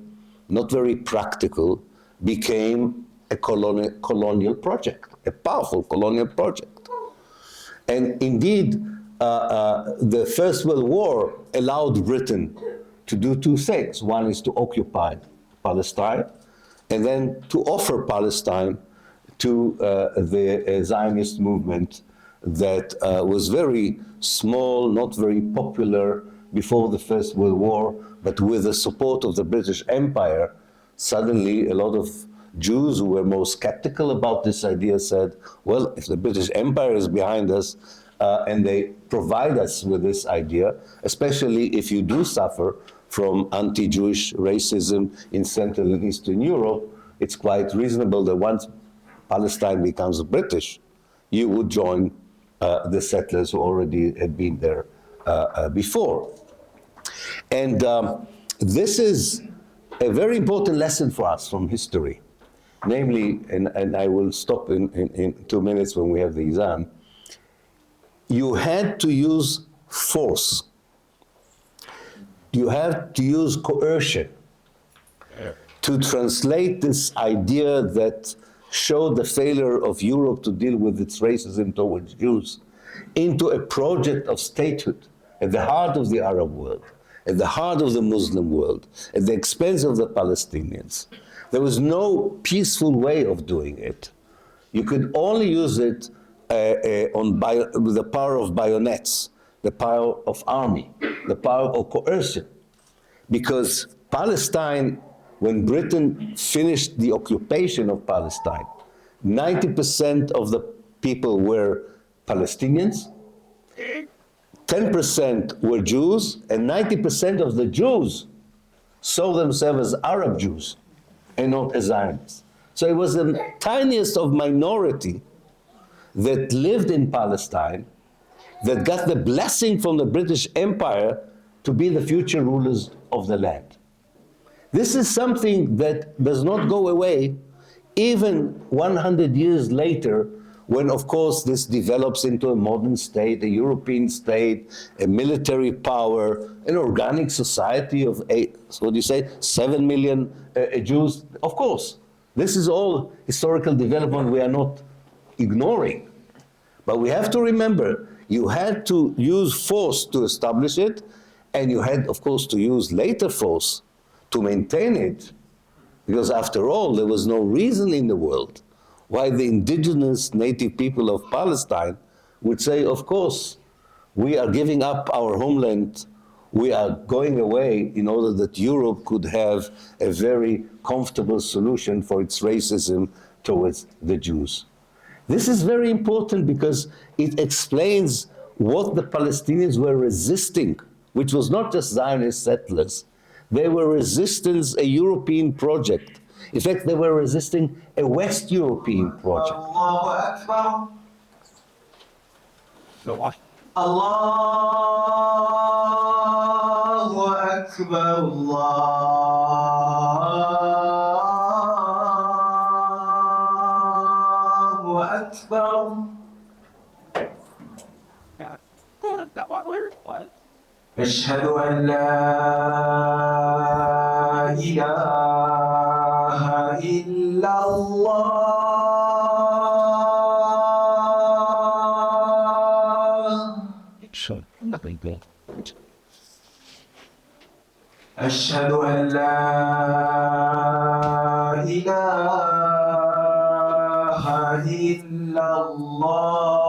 not very practical, became a colonial project, a powerful colonial project. And indeed, the First World War allowed Britain to do two things. One is to occupy Palestine, and then to offer Palestine to the Zionist movement that was very small, not very popular before the First World War, but with the support of the British Empire, suddenly a lot of Jews who were more skeptical about this idea said, well, if the British Empire is behind us and they provide us with this idea, especially if you do suffer from anti-Jewish racism in Central and Eastern Europe, it's quite reasonable that once Palestine becomes British, you would join the settlers who already had been there before. And this is a very important lesson for us from history. Namely, and I will stop in 2 minutes when we have the exam, you had to use force. You had to use coercion to translate this idea that showed the failure of Europe to deal with its racism towards Jews into a project of statehood at the heart of the Arab world, at the heart of the Muslim world, at the expense of the Palestinians. There was no peaceful way of doing it. You could only use it with the power of bayonets, the power of army, the power of coercion. Because Palestine, when Britain finished the occupation of Palestine, 90% of the people were Palestinians, 10% were Jews, and 90% of the Jews saw themselves as Arab Jews and not as Zionists. So it was the tiniest of minority that lived in Palestine that got the blessing from the British Empire to be the future rulers of the land. This is something that does not go away even 100 years later, when, of course, this develops into a modern state, a European state, a military power, an organic society of 7 million Jews. Of course, this is all historical development we are not ignoring. But we have to remember, you had to use force to establish it, and you had, of course, to use later force to maintain it, because after all, there was no reason in the world why the indigenous native people of Palestine would say, of course, we are giving up our homeland, we are going away in order that Europe could have a very comfortable solution for its racism towards the Jews. This is very important because it explains what the Palestinians were resisting, which was not just Zionist settlers. They were resisting a European project. In fact, they were resisting a West European project. Allahu Akbar. No, Allahu Akbar. Allahu Akbar. What? أشهد أن لا إله إلا الله أشهد أن لا إله إلا الله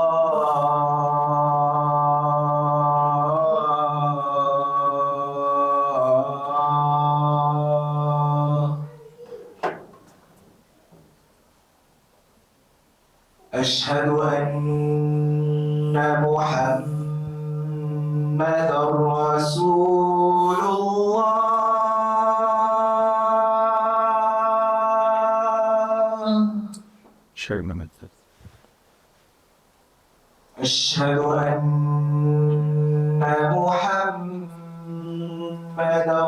أشهد أن محمدًا رسول الله أشهد أن محمدًا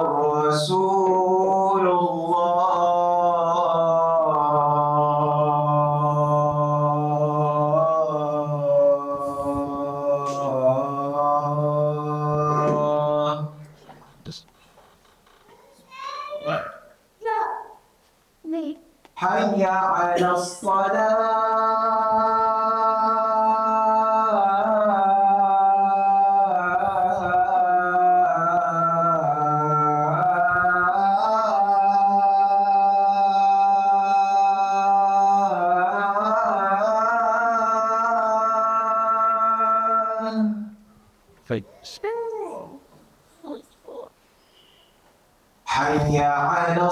رسول الله حي على حي على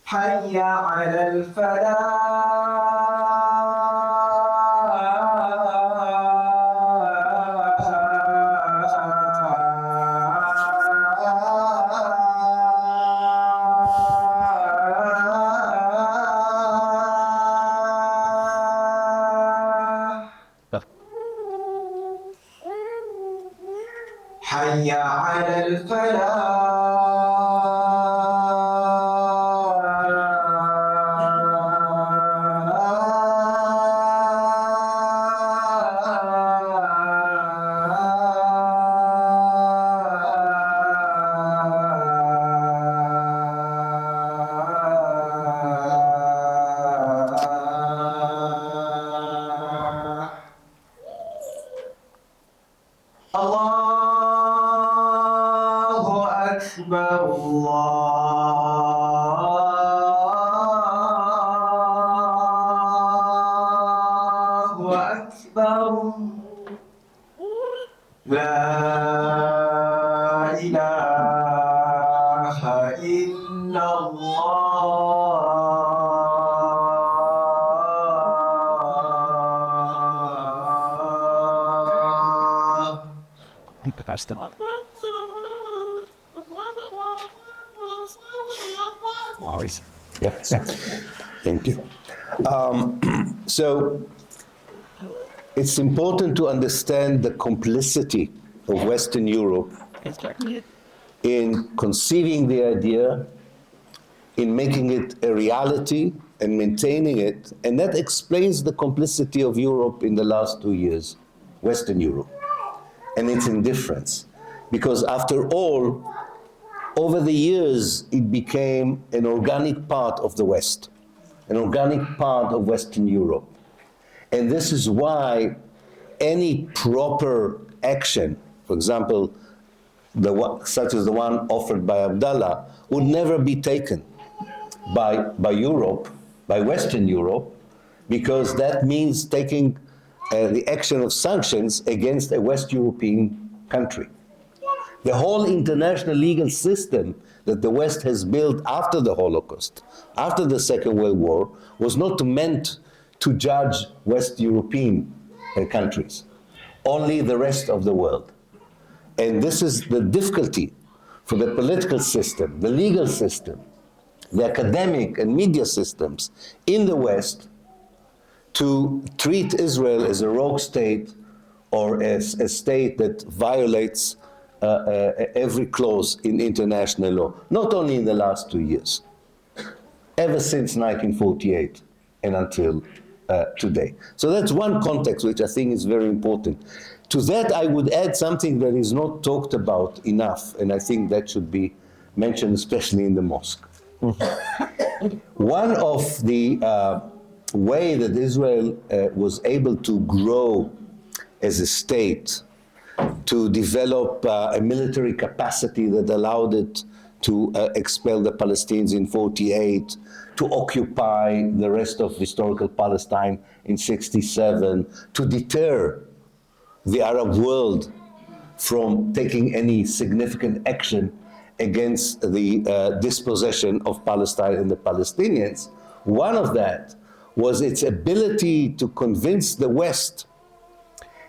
حي على الفلاح حي على الفلاح الله أكبر الله أكبر لا إله إلا الله Yes. Thank you. So it's important to understand the complicity of Western Europe in conceiving the idea, in making it a reality and maintaining it, and that explains the complicity of Europe in the last 2 years, Western Europe, and its indifference. Because after all, over the years, it became an organic part of the West, an organic part of Western Europe. And this is why any proper action, for example, such as the one offered by Abdullah, would never be taken by Europe, by Western Europe, because that means taking the action of sanctions against a West European country. The whole international legal system that the West has built after the Holocaust, after the Second World War, was not meant to judge West European countries, only the rest of the world. And this is the difficulty for the political system, the legal system, the academic and media systems in the West to treat Israel as a rogue state or as a state that violates every clause in international law, not only in the last 2 years, ever since 1948 and until today. So that's one context which I think is very important. To that, I would add something that is not talked about enough, and I think that should be mentioned, especially in the mosque. One of the way that Israel was able to grow as a state, to develop a military capacity that allowed it to expel the Palestinians in 48, to occupy the rest of historical Palestine in 67, to deter the Arab world from taking any significant action against the dispossession of Palestine and the Palestinians. One of that was its ability to convince the West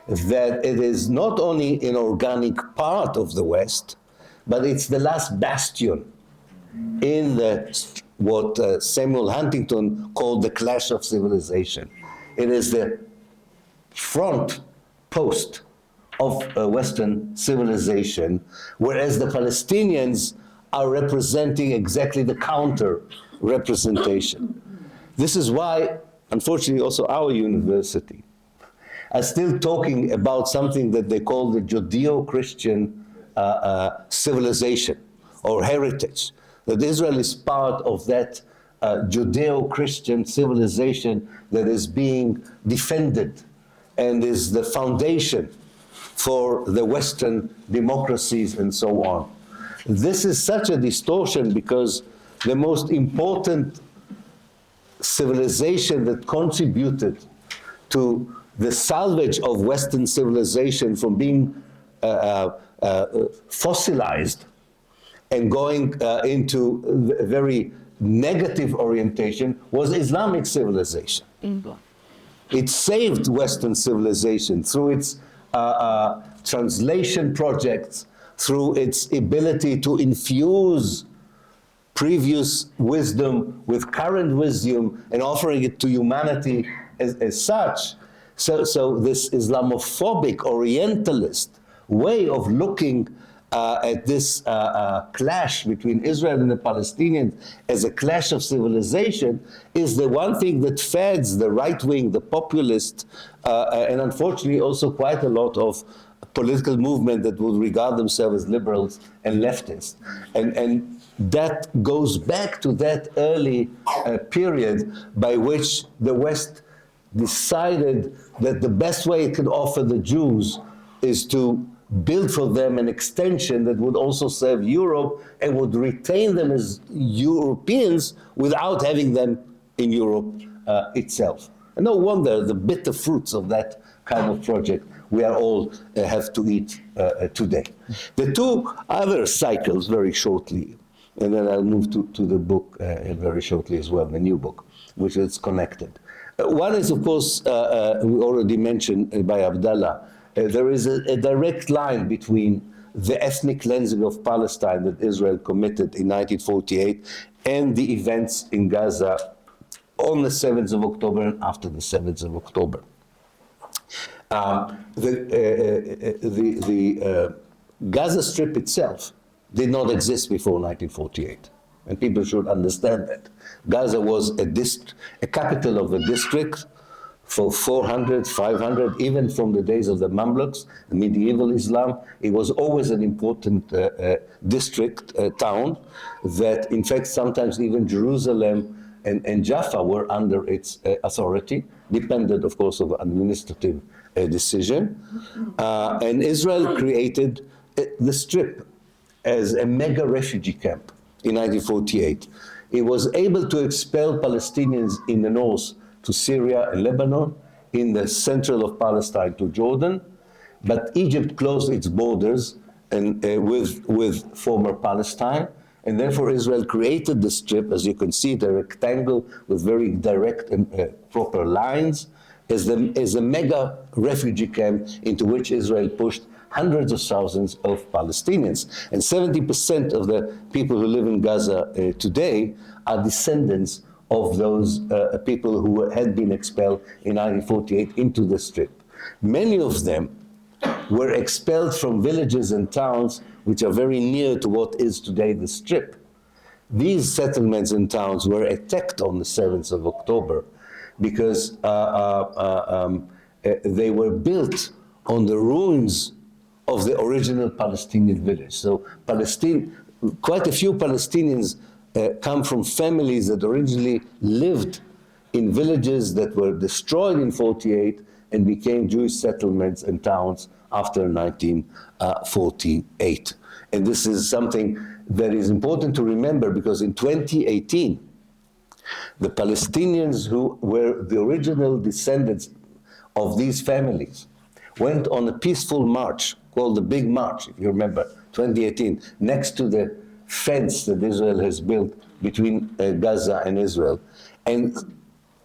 that it is not only an organic part of the West, but it's the last bastion in what Samuel Huntington called the clash of civilization. It is the front post of Western civilization, whereas the Palestinians are representing exactly the counter representation. This is why, unfortunately, also our university are still talking about something that they call the Judeo-Christian civilization or heritage, that Israel is part of that Judeo-Christian civilization that is being defended and is the foundation for the Western democracies and so on. This is such a distortion because the most important civilization that contributed to the salvage of Western civilization from being fossilized and going into a very negative orientation was Islamic civilization. It saved Western civilization through its translation projects, through its ability to infuse previous wisdom with current wisdom and offering it to humanity as such. So this Islamophobic, Orientalist way of looking at this clash between Israel and the Palestinians as a clash of civilization is the one thing that feds the right wing, the populist, and unfortunately also quite a lot of political movement that would regard themselves as liberals and leftists. And that goes back to that early period by which the West decided that the best way it could offer the Jews is to build for them an extension that would also serve Europe and would retain them as Europeans without having them in Europe itself. And no wonder the bitter fruits of that kind of project we are all have to eat today. The two other cycles, very shortly, and then I'll move to the book very shortly as well, the new book, which is connected. One is, of course, we already mentioned by Abdullah, there is a direct line between the ethnic cleansing of Palestine that Israel committed in 1948 and the events in Gaza on the 7th of October and after the 7th of October. The Gaza Strip itself did not exist before 1948, and people should understand that. Gaza was a capital of a district for 400, 500, even from the days of the Mamluks, medieval Islam. It was always an important district, town, that in fact sometimes even Jerusalem and Jaffa were under its authority, dependent of course of administrative decision. And Israel created the Strip as a mega refugee camp in 1948. It was able to expel Palestinians in the north to Syria and Lebanon, in the central of Palestine to Jordan, but Egypt closed its borders and, with former Palestine, and therefore Israel created the Strip, as you can see, the rectangle with very direct and proper lines, as a mega refugee camp into which Israel pushed hundreds of thousands of Palestinians. And 70% of the people who live in Gaza today are descendants of those people who had been expelled in 1948 into the Strip. Many of them were expelled from villages and towns which are very near to what is today the Strip. These settlements and towns were attacked on the 7th of October because they were built on the ruins of the original Palestinian village. So quite a few Palestinians come from families that originally lived in villages that were destroyed in 48 and became Jewish settlements and towns after 1948. And this is something that is important to remember, because in 2018, the Palestinians who were the original descendants of these families went on a peaceful march called the Big March, if you remember, 2018, next to the fence that Israel has built between Gaza and Israel, and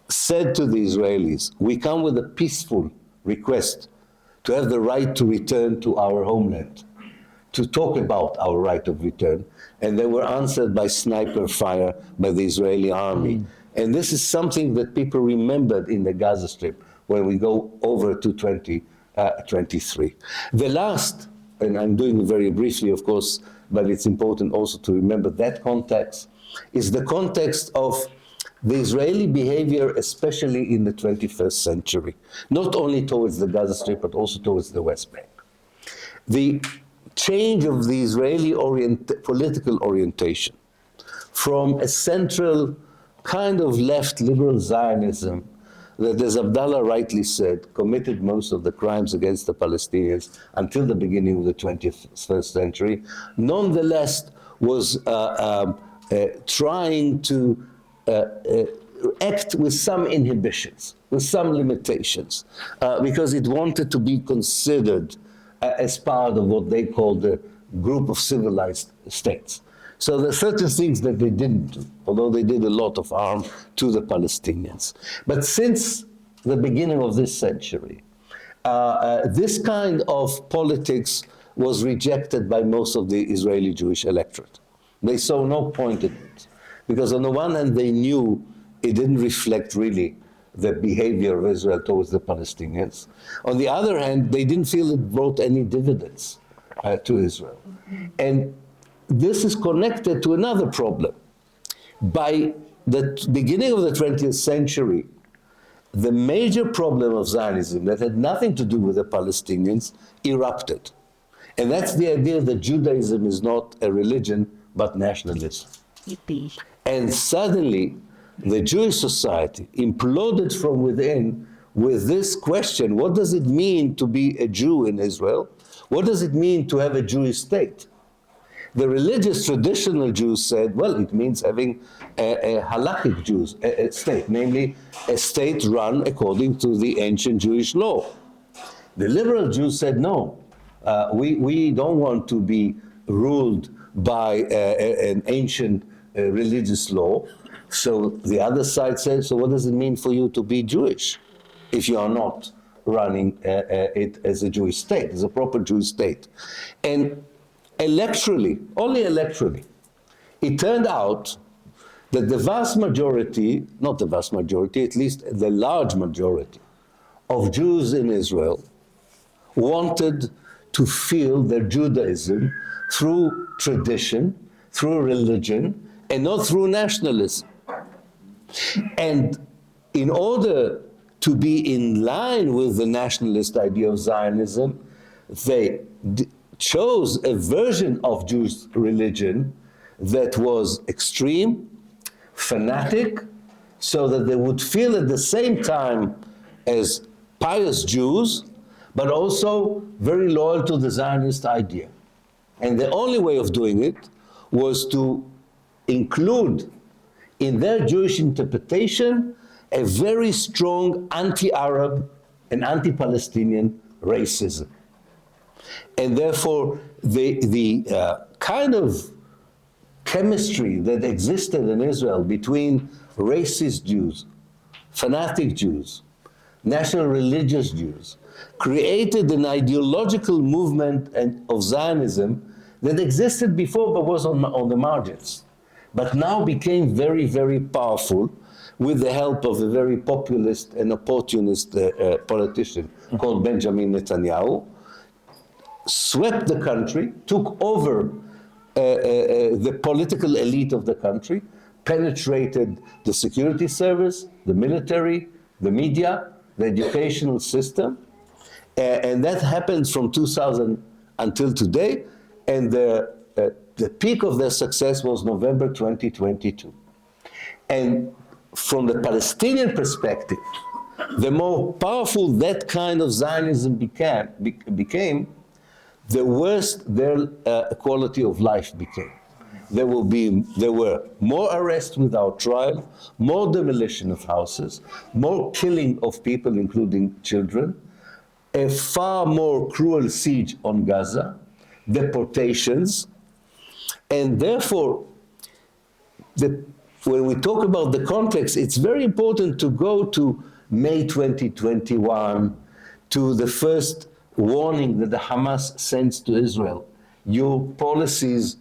said to the Israelis, we come with a peaceful request to have the right to return to our homeland, to talk about our right of return. And they were answered by sniper fire by the Israeli army. And this is something that people remembered in the Gaza Strip when we go over to 2023. The last, and I'm doing it very briefly, of course, but it's important also to remember that context, is the context of the Israeli behavior, especially in the 21st century, not only towards the Gaza Strip, but also towards the West Bank. The change of the Israeli political orientation from a central kind of left liberal Zionism that, as Abdullah rightly said, committed most of the crimes against the Palestinians until the beginning of the 21st century, nonetheless was trying to act with some inhibitions, with some limitations, because it wanted to be considered as part of what they called the group of civilized states. So there are certain things that they didn't do, although they did a lot of harm to the Palestinians. But since the beginning of this century, this kind of politics was rejected by most of the Israeli Jewish electorate. They saw no point in it, because on the one hand, they knew it didn't reflect really the behavior of Israel towards the Palestinians. On the other hand, they didn't feel it brought any dividends to Israel. And this is connected to another problem. By the beginning of the 20th century, the major problem of Zionism that had nothing to do with the Palestinians erupted. And that's the idea that Judaism is not a religion, but nationalism. And suddenly, the Jewish society imploded from within with this question: what does it mean to be a Jew in Israel? What does it mean to have a Jewish state? The religious traditional Jews said, well, it means having a halakhic Jews a state, namely a state run according to the ancient Jewish law. The liberal Jews said, no, we don't want to be ruled by an ancient religious law. So the other side said, so what does it mean for you to be Jewish if you are not running it as a Jewish state, as a proper Jewish state? And electorally, only electorally, it turned out that the vast majority, not the vast majority, at least the large majority of Jews in Israel wanted to feel their Judaism through tradition, through religion, and not through nationalism. And in order to be in line with the nationalist idea of Zionism, they chose a version of Jewish religion that was extreme, fanatic, so that they would feel at the same time as pious Jews, but also very loyal to the Zionist idea. And the only way of doing it was to include in their Jewish interpretation a very strong anti-Arab and anti-Palestinian racism. And therefore, the kind of chemistry that existed in Israel between racist Jews, fanatic Jews, national religious Jews, created an ideological movement of Zionism that existed before but was on the margins, but now became very, very powerful with the help of a very populist and opportunist politician called Benjamin Netanyahu, swept the country, took over the political elite of the country, penetrated the security service, the military, the media, the educational system, and that happened from 2000 until today, and the peak of their success was November 2022. And from the Palestinian perspective, the more powerful that kind of Zionism became, the worse their quality of life became. There were more arrests without trial, more demolition of houses, more killing of people, including children, a far more cruel siege on Gaza, deportations, and therefore, when we talk about the context, it's very important to go to May 2021, to the first warning that the Hamas sends to Israel. Your policies,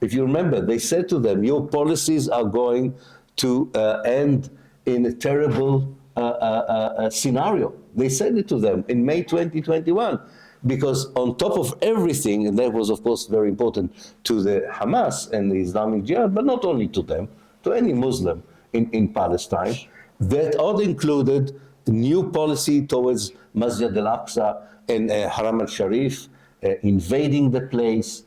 if you remember, they said to them, your policies are going to end in a terrible scenario. They said it to them in May 2021, because on top of everything, and that was of course very important to the Hamas and the Islamic Jihad, but not only to them, to any Muslim in Palestine, that all included new policy towards Masjid al-Aqsa and Haram al-Sharif, invading the place,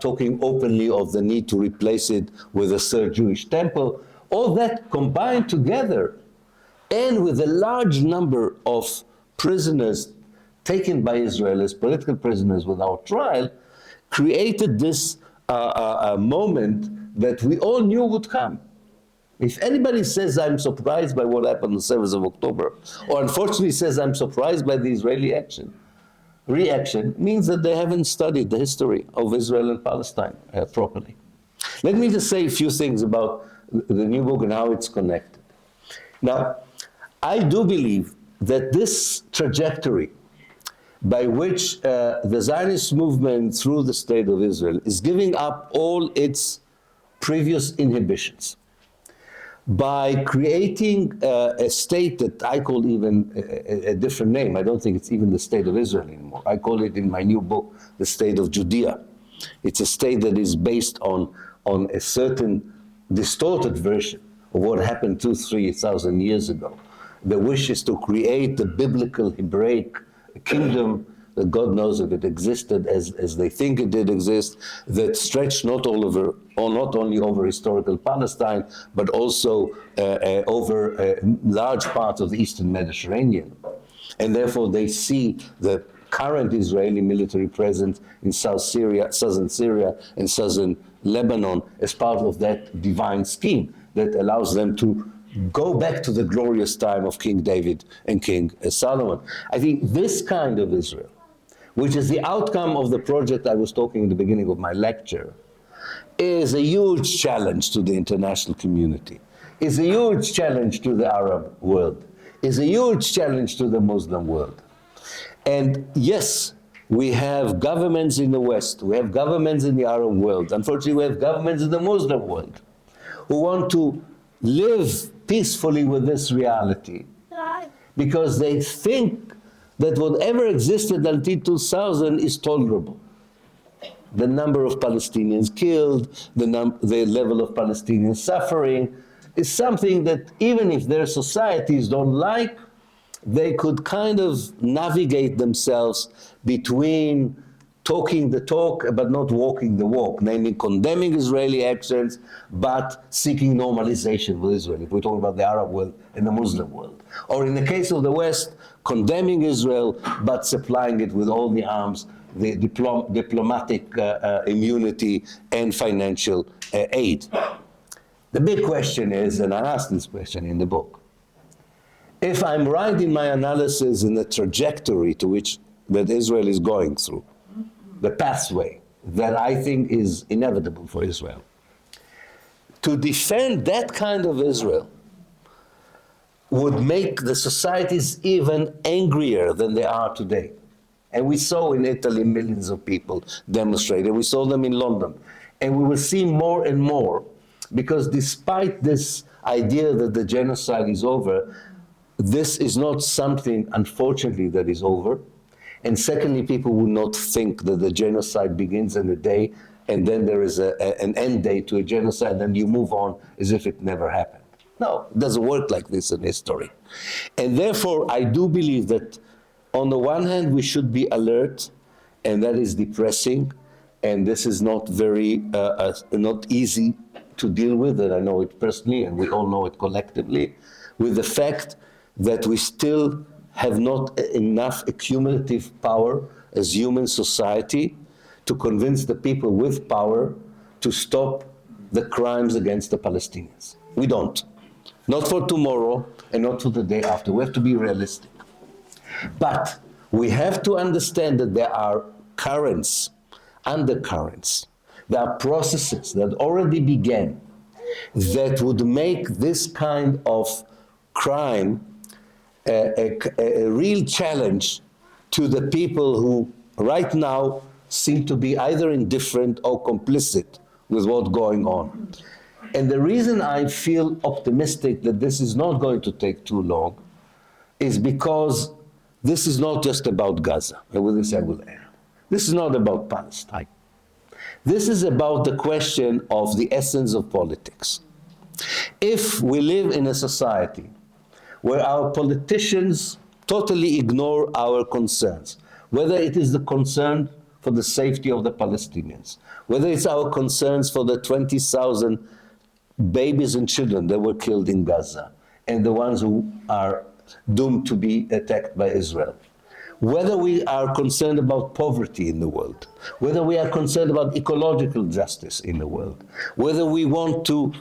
talking openly of the need to replace it with a third Jewish temple. All that combined together, and with a large number of prisoners taken by Israel as political prisoners without trial, created this moment that we all knew would come. If anybody says, I'm surprised by what happened on the 7th of October, or unfortunately says, I'm surprised by the Israeli reaction, means that they haven't studied the history of Israel and Palestine properly. Let me just say a few things about the new book and how it's connected. Now, I do believe that this trajectory by which the Zionist movement through the State of Israel is giving up all its previous inhibitions by creating a state that I call even a different name. I don't think it's even the State of Israel anymore. I call it in my new book, the State of Judea. It's a state that is based on a certain distorted version of what happened 2,000-3,000 years ago. The wish is to create the biblical Hebraic kingdom that God knows if it existed as they think it did exist, that stretched not only over historical Palestine, but also over a large part of the Eastern Mediterranean. And therefore they see the current Israeli military presence in southern Syria and southern Lebanon as part of that divine scheme that allows them to go back to the glorious time of King David and King Solomon. I think this kind of Israel, which is the outcome of the project I was talking in the beginning of my lecture, is a huge challenge to the international community, is a huge challenge to the Arab world, is a huge challenge to the Muslim world. And yes, we have governments in the West, we have governments in the Arab world, unfortunately we have governments in the Muslim world who want to live peacefully with this reality because they think that whatever existed until 2000 is tolerable. The number of Palestinians killed, the level of Palestinian suffering is something that even if their societies don't like, they could kind of navigate themselves between talking the talk but not walking the walk, namely condemning Israeli actions but seeking normalization with Israel, if we're talking about the Arab world and the Muslim world. Or in the case of the West, condemning Israel but supplying it with all the arms, the diplomatic immunity and financial aid. The big question is, and I asked this question in the book, if I'm right in my analysis in the trajectory to which that Israel is going through, the pathway that I think is inevitable for Israel, to defend that kind of Israel would make the societies even angrier than they are today. And we saw in Italy millions of people demonstrated. We saw them in London. And we will see more and more, because despite this idea that the genocide is over, this is not something, unfortunately, that is over. And secondly, people will not think that the genocide begins in a day and then there is an end date to a genocide and you move on as if it never happened. No, it doesn't work like this in history. And therefore, I do believe that on the one hand, we should be alert, and that is depressing, and this is not not easy to deal with, and I know it personally, and we all know it collectively, with the fact that we still have not enough accumulative power as human society to convince the people with power to stop the crimes against the Palestinians. We don't. Not for tomorrow and not for the day after. We have to be realistic. But we have to understand that there are currents, undercurrents, there are processes that already began that would make this kind of crime a real challenge to the people who right now seem to be either indifferent or complicit with what's going on. And the reason I feel optimistic that this is not going to take too long is because this is not just about Gaza, and with this I will end. This is not about Palestine. This is about the question of the essence of politics. If we live in a society where our politicians totally ignore our concerns, whether it is the concern for the safety of the Palestinians, whether it's our concerns for the 20,000 babies and children that were killed in Gaza, and the ones who are doomed to be attacked by Israel, whether we are concerned about poverty in the world, whether we are concerned about ecological justice in the world, whether we want to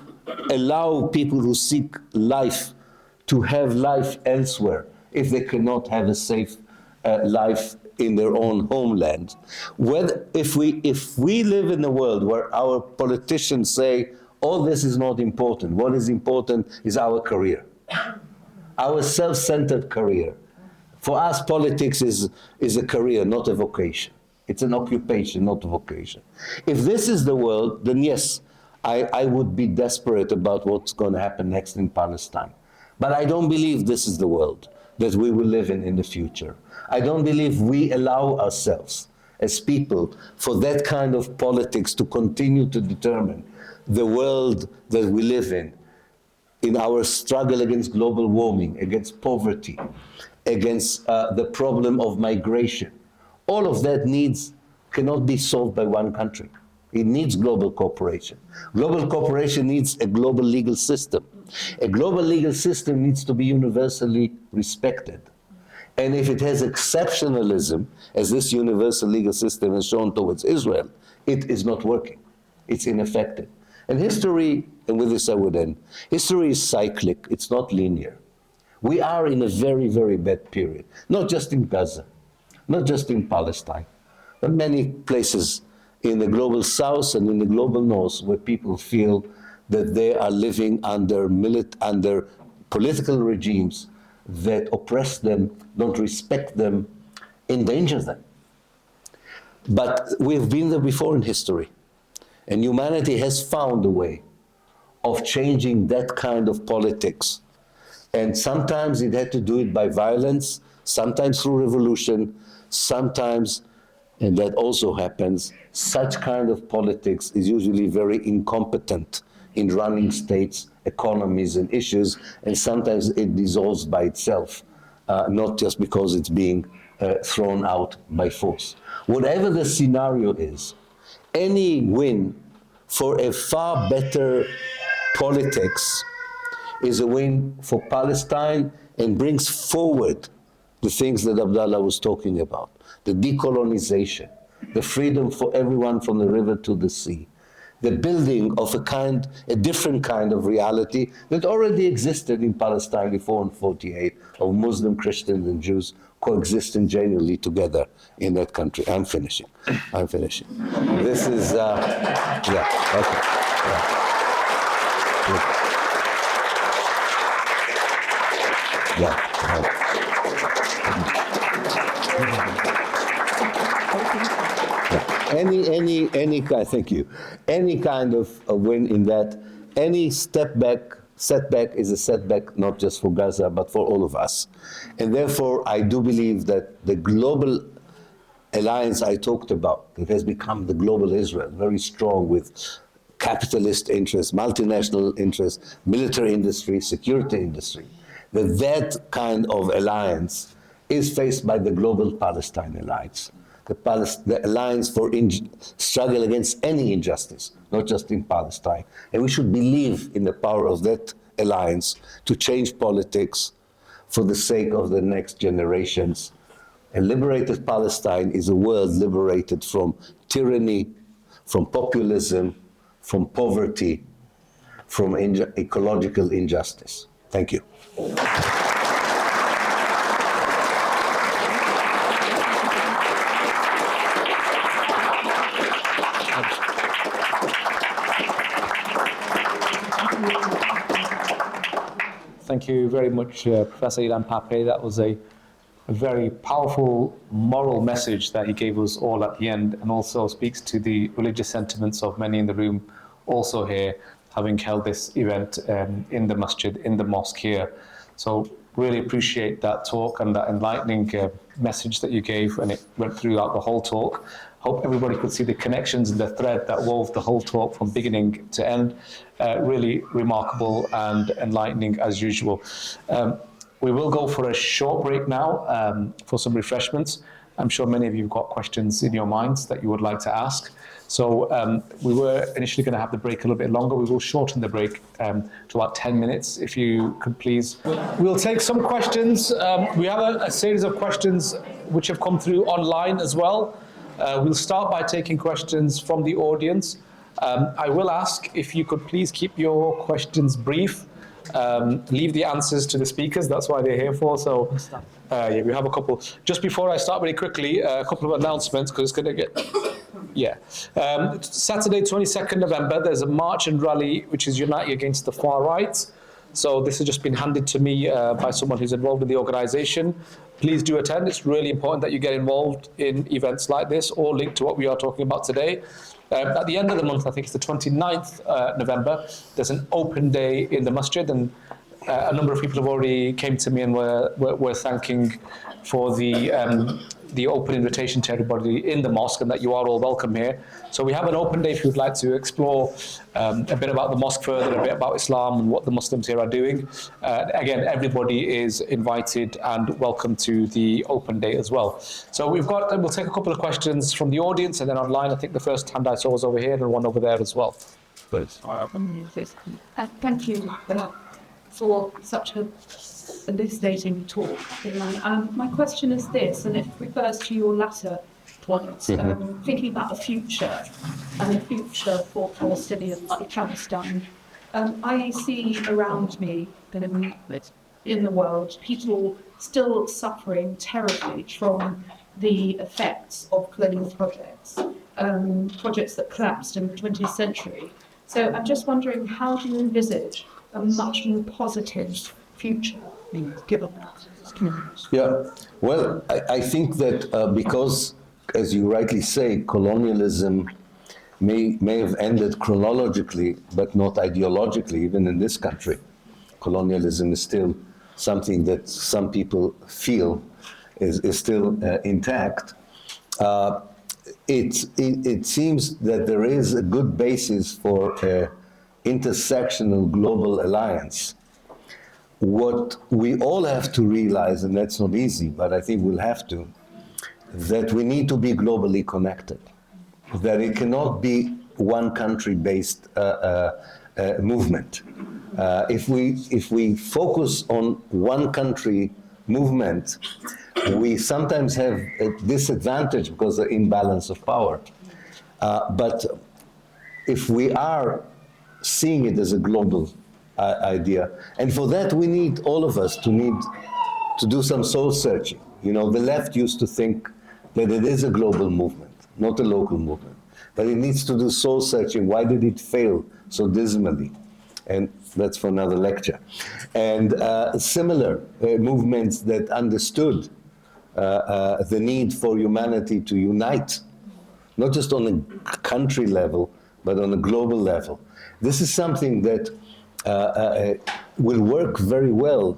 allow people who seek life to have life elsewhere if they cannot have a safe life in their own homeland, whether if we live in a world where our politicians say, all this is not important, what is important is our career, our self-centered career. For us, politics is a career, not a vocation. It's an occupation, not a vocation. If this is the world, then yes, I would be desperate about what's going to happen next in Palestine. But I don't believe this is the world that we will live in the future. I don't believe we allow ourselves as people for that kind of politics to continue to determine the world that we live in our struggle against global warming, against poverty, against the problem of migration. All of that cannot be solved by one country. It needs global cooperation. Global cooperation needs a global legal system. A global legal system needs to be universally respected. And if it has exceptionalism, as this universal legal system has shown towards Israel, it is not working. It's ineffective. And history, and with this I would end, history is cyclic, it's not linear. We are in a very, very bad period, not just in Gaza, not just in Palestine, but many places in the global south and in the global north where people feel that they are living under political regimes that oppress them, don't respect them, endanger them. But we've been there before in history, and humanity has found a way of changing that kind of politics. And sometimes it had to do it by violence, sometimes through revolution, sometimes, and that also happens, such kind of politics is usually very incompetent in running states, economies, and issues, and sometimes it dissolves by itself, not just because it's being thrown out by force. Whatever the scenario is, any win for a far better politics is a win for Palestine and brings forward the things that Abdullah was talking about, the decolonization, the freedom for everyone from the river to the sea, the building of a different kind of reality that already existed in Palestine before in 48, of Muslim, Christians, and Jews coexisting genuinely together in that country. I'm finishing. This is, yeah, okay. Yeah. Any kind, thank you. Any kind of a win in that, any setback is a setback not just for Gaza, but for all of us. And therefore, I do believe that the global alliance I talked about, it has become the global Israel, very strong with capitalist interests, multinational interests, military industry, security industry, that kind of alliance is faced by the global Palestine Alliance, the alliance for struggle against any injustice, not just in Palestine. And we should believe in the power of that alliance to change politics for the sake of the next generations. A liberated Palestine is a world liberated from tyranny, from populism, from poverty, from ecological injustice. Thank you. Thank you very much, Professor Ilan Pappe. That was a very powerful moral message that he gave us all at the end, and also speaks to the religious sentiments of many in the room also here, having held this event in the masjid, in the mosque here. So really appreciate that talk and that enlightening message that you gave, and it went throughout the whole talk. Hope everybody could see the connections and the thread that wove the whole talk from beginning to end. Really remarkable and enlightening as usual. We will go for a short break now for some refreshments. I'm sure many of you have got questions in your minds that you would like to ask. So we were initially going to have the break a little bit longer. We will shorten the break to about 10 minutes, if you could please. We'll take some questions. We have a series of questions which have come through online as well. We'll start by taking questions from the audience. I will ask if you could please keep your questions brief. Leave the answers to the speakers, that's why they're here for. So yeah, we have a couple. Just before I start very quickly, a couple of announcements, because it's going to get, yeah. Saturday, 22nd November, there's a march and rally which is uniting against the far right. So this has just been handed to me by someone who's involved in the organization. Please do attend. It's really important that you get involved in events like this, all linked to what we are talking about today. At the end of the month, I think it's the 29th November, there's an open day in the masjid, and a number of people have already came to me and were thanking for the open invitation to everybody in the mosque, and that you are all welcome here. So we have an open day if you'd like to explore a bit about the mosque further, a bit about Islam and what the Muslims here are doing. Again, everybody is invited and welcome to the open day as well. So we'll take a couple of questions from the audience, and then online. I think the first hand I saw was over here and one over there as well. Please. Thank you for such a elucidating talk. My question is this, and it refers to your latter point, thinking about the future and the future for Palestinian Palestine. I see around me in the world people still suffering terribly from the effects of colonial projects, projects that collapsed in the 20th century. So I'm just wondering, how do you envisage a much more positive future given that? Yeah, well, I think that because, as you rightly say, colonialism may have ended chronologically, but not ideologically, even in this country. Colonialism is still something that some people feel is still intact. It seems that there is a good basis for an intersectional global alliance. What we all have to realize, and that's not easy, but I think we'll have to, that we need to be globally connected, that it cannot be one country-based movement. If we focus on one country movement, we sometimes have a disadvantage because of the imbalance of power. But if we are seeing it as a global idea, and for that we need, all of us, to do some soul searching. You know, the left used to think that it is a global movement, not a local movement. But it needs to do soul searching. Why did it fail so dismally? And that's for another lecture. And similar movements that understood the need for humanity to unite, not just on a country level, but on a global level. This is something that will work very well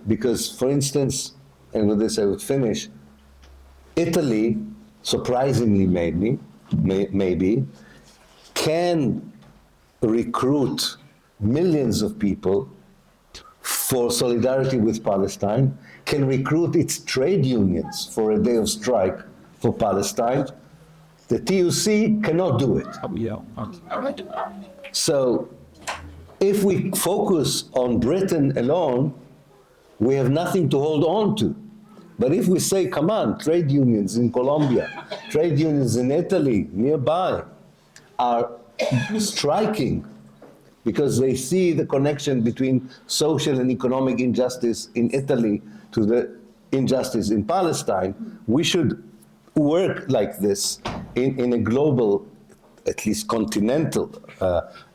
because, for instance, and with this I would finish, Italy surprisingly maybe, can recruit millions of people for solidarity with Palestine, can recruit its trade unions for a day of strike for Palestine. The TUC cannot do it. So if we focus on Britain alone, we have nothing to hold on to. But if we say, come on, trade unions in Colombia, trade unions in Italy, nearby, are striking because they see the connection between social and economic injustice in Italy to the injustice in Palestine, we should work like this in a global, at least continental,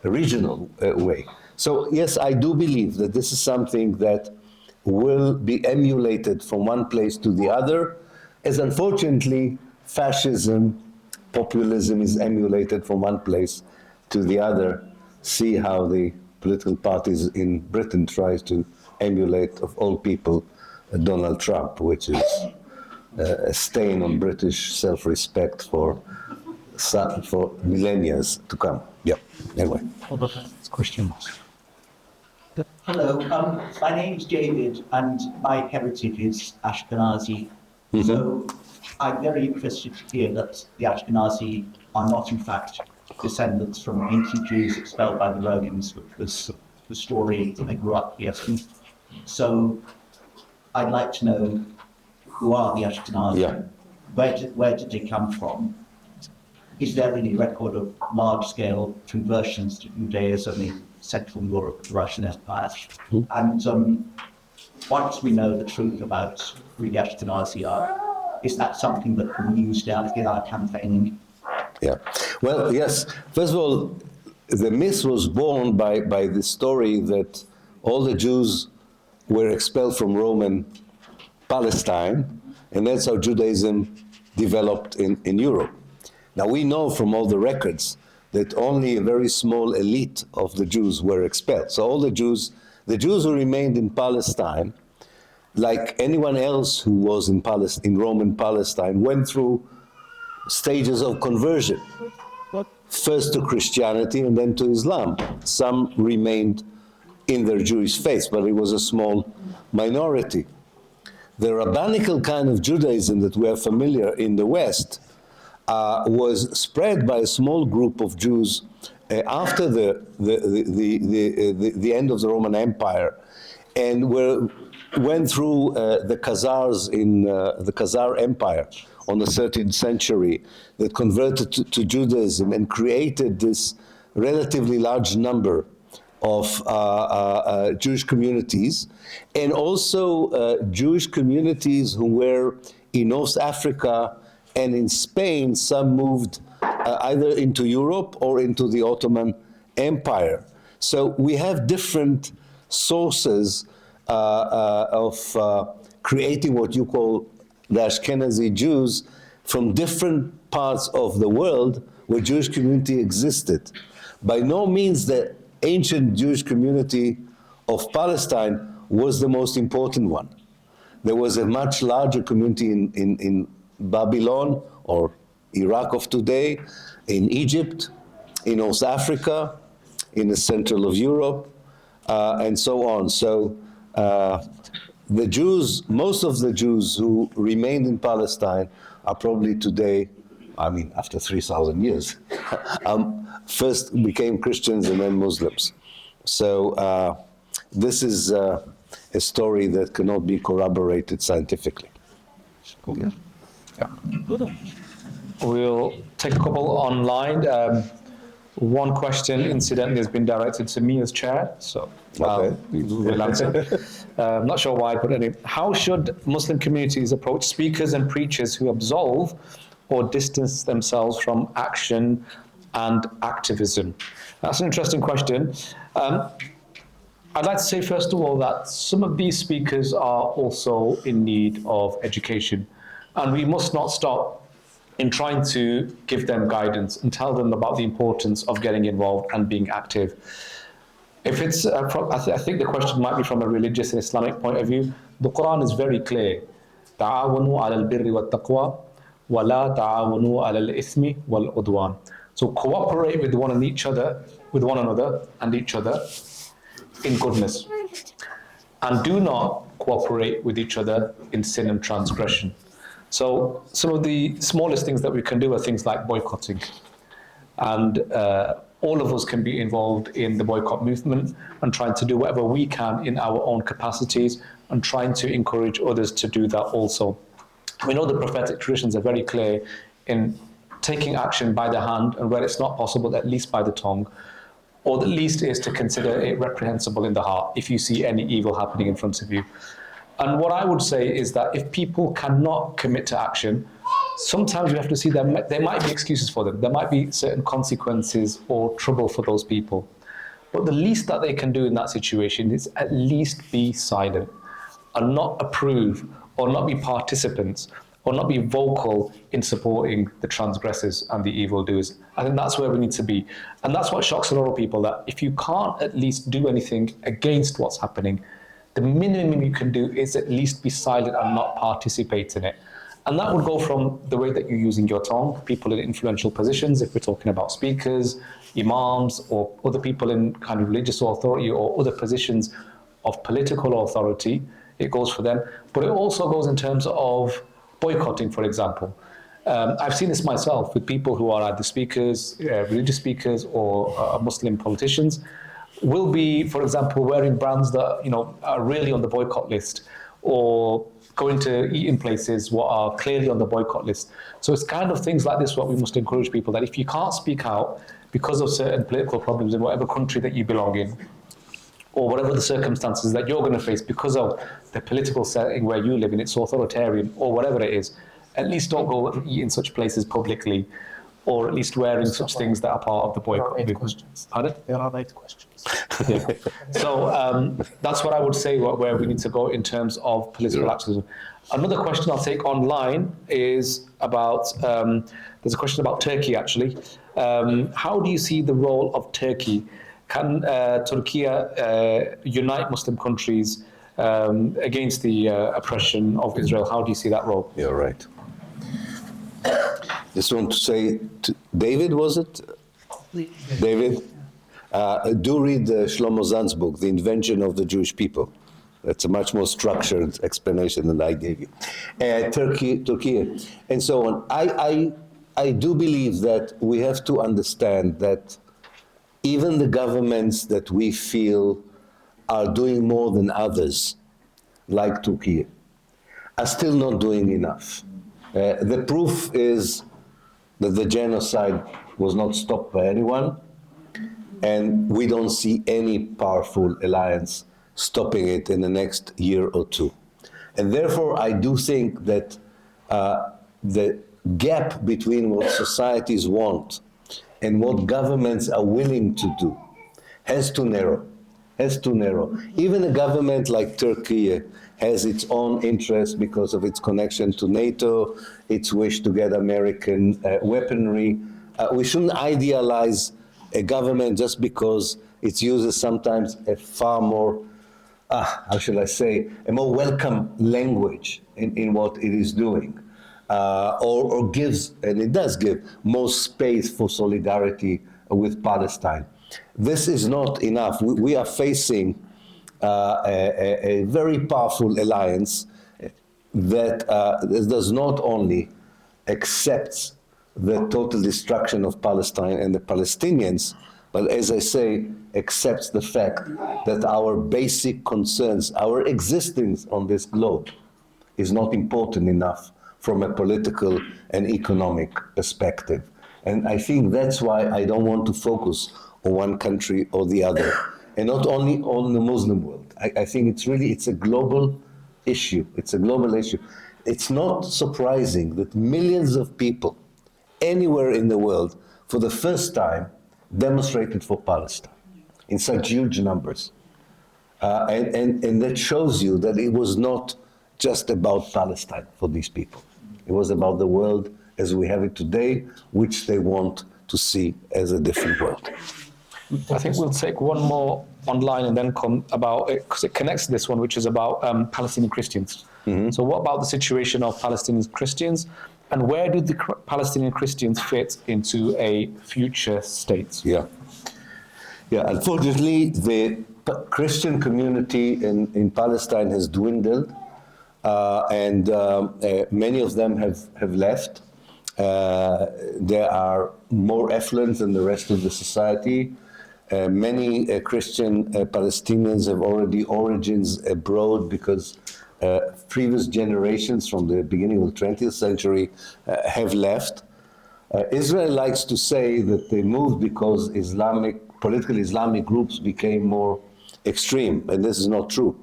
regional way. So yes, I do believe that this is something that will be emulated from one place to the other, as unfortunately fascism, populism is emulated from one place to the other. See how the political parties in Britain tries to emulate, of all people, Donald Trump, which is a stain on British self-respect for millennia to come. Yeah, anyway. Question. Hello, my name's David and my heritage is Ashkenazi. So I'm very interested to hear that the Ashkenazi are not in fact descendants from ancient Jews expelled by the Romans, which was the story that I grew up hearing. So I'd like to know who are the Ashkenazi? Yeah. Where did they come from? Is there any record of large-scale conversions to Judaism in Central Europe, the Russian Empire? And once we know the truth about who the Ashkenazi are, is that something that can be used out in our campaigning? Yeah. Well, yes. First of all, the myth was born by the story that all the Jews were expelled from Roman Palestine, and that's how Judaism developed in Europe. Now, we know from all the records that only a very small elite of the Jews were expelled. So all the Jews who remained in Palestine, like anyone else who was in Roman Palestine, went through stages of conversion, first to Christianity and then to Islam. Some remained in their Jewish faith, but it was a small minority. The rabbinical kind of Judaism that we are familiar in the West was spread by a small group of Jews after the end of the Roman Empire, and went through the Khazars in the Khazar Empire on the 13th century, that converted to Judaism and created this relatively large number of Jewish communities, and also Jewish communities who were in North Africa and in Spain. Some moved either into Europe or into the Ottoman Empire. So we have different sources of creating what you call the Ashkenazi Jews from different parts of the world where Jewish community existed. By no means the ancient Jewish community of Palestine was the most important one. There was a much larger community in Babylon or Iraq of today, in Egypt, in North Africa, in the central of Europe, and so on. So the Jews, most of the Jews who remained in Palestine are probably today, I mean, after 3,000 years, first became Christians and then Muslims. So this is a story that cannot be corroborated scientifically. Yeah. We'll take a couple online. One question, incidentally, has been directed to me as chair, so we'll answer. I'm not sure why, but anyway. How should Muslim communities approach speakers and preachers who absolve or distance themselves from action and activism? That's an interesting question. I'd like to say, first of all, that some of these speakers are also in need of education, and we must not stop in trying to give them guidance and tell them about the importance of getting involved and being active. If it's, I think the question might be from a religious and Islamic point of view. The Quran is very clear. تعاونوا على البر والتقوى وَلَا تَعَاوَنُوا عَلَى الْإِثْمِ وَالْعُدْوَانِ. So cooperate with one another and each other in goodness. And do not cooperate with each other in sin and transgression. So some of the smallest things that we can do are things like boycotting. And all of us can be involved in the boycott movement and trying to do whatever we can in our own capacities and trying to encourage others to do that also. We know the prophetic traditions are very clear in taking action by the hand, and where it's not possible, at least by the tongue, or the least is to consider it reprehensible in the heart if you see any evil happening in front of you. And what I would say is that if people cannot commit to action, sometimes you have to see there might be excuses for them. There might be certain consequences or trouble for those people. But the least that they can do in that situation is at least be silent and not approve or not be participants or not be vocal in supporting the transgressors and the evildoers. I think that's where we need to be. And that's what shocks a lot of people, that if you can't at least do anything against what's happening, the minimum you can do is at least be silent and not participate in it. And that would go from the way that you're using your tongue, people in influential positions, if we're talking about speakers, imams, or other people in kind of religious authority or other positions of political authority, it goes for them. But it also goes in terms of boycotting, for example. I've seen this myself with people who are either speakers, religious speakers, or Muslim politicians, will be, for example, wearing brands that are really on the boycott list, or going to eat in places what are clearly on the boycott list. So it's kind of things like this what we must encourage people, that if you can't speak out because of certain political problems in whatever country that you belong in, or whatever the circumstances that you're going to face because of the political setting where you live in, it's authoritarian or whatever it is, at least don't go and eat in such places publicly, or at least wearing such things that are part of the boycott movement. Pardon? There are 8 questions. Yeah. So that's what I would say where we need to go in terms of political activism. Another question I'll take online is about, there's a question about Turkey actually. How do you see the role of Turkey? Can Turkey unite Muslim countries against the oppression of Israel? How do you see that role? You're right. Just want to say, David, was it? David? Do read Shlomo Zan's book, The Invention of the Jewish People. That's a much more structured explanation than I gave you. Turkey, and so on. I do believe that we have to understand that even the governments that we feel are doing more than others, like Turkey, are still not doing enough. The proof is that the genocide was not stopped by anyone, and we don't see any powerful alliance stopping it in the next year or two. And therefore, I do think that the gap between what societies want and what governments are willing to do has to narrow. Even a government like Turkey has its own interest because of its connection to NATO, its wish to get American weaponry. We shouldn't idealize a government just because it uses sometimes a far more, how should I say, a more welcome language in what it is doing. Or gives, and it does give, more space for solidarity with Palestine. This is not enough. We are facing a very powerful alliance that does not only accept the total destruction of Palestine and the Palestinians, but as I say, accepts the fact that our basic concerns, our existence on this globe is not important enough from a political and economic perspective. And I think that's why I don't want to focus on one country or the other, and not only on the Muslim world. I think it's a global issue. It's a global issue. It's not surprising that millions of people anywhere in the world, for the first time, demonstrated for Palestine in such huge numbers. And that shows you that it was not just about Palestine for these people. It was about the world as we have it today, which they want to see as a different world. I think we'll take one more online and then come about it, because it connects to this one, which is about Palestinian Christians. So what about the situation of Palestinian Christians? And where do the Palestinian Christians fit into a future state? Yeah. Yeah, unfortunately, the Christian community in Palestine has dwindled, and many of them have left. They are more affluent than the rest of the society. Many Christian Palestinians have already origins abroad because previous generations from the beginning of the 20th century have left. Israel likes to say that they moved because political Islamic groups became more extreme, and this is not true.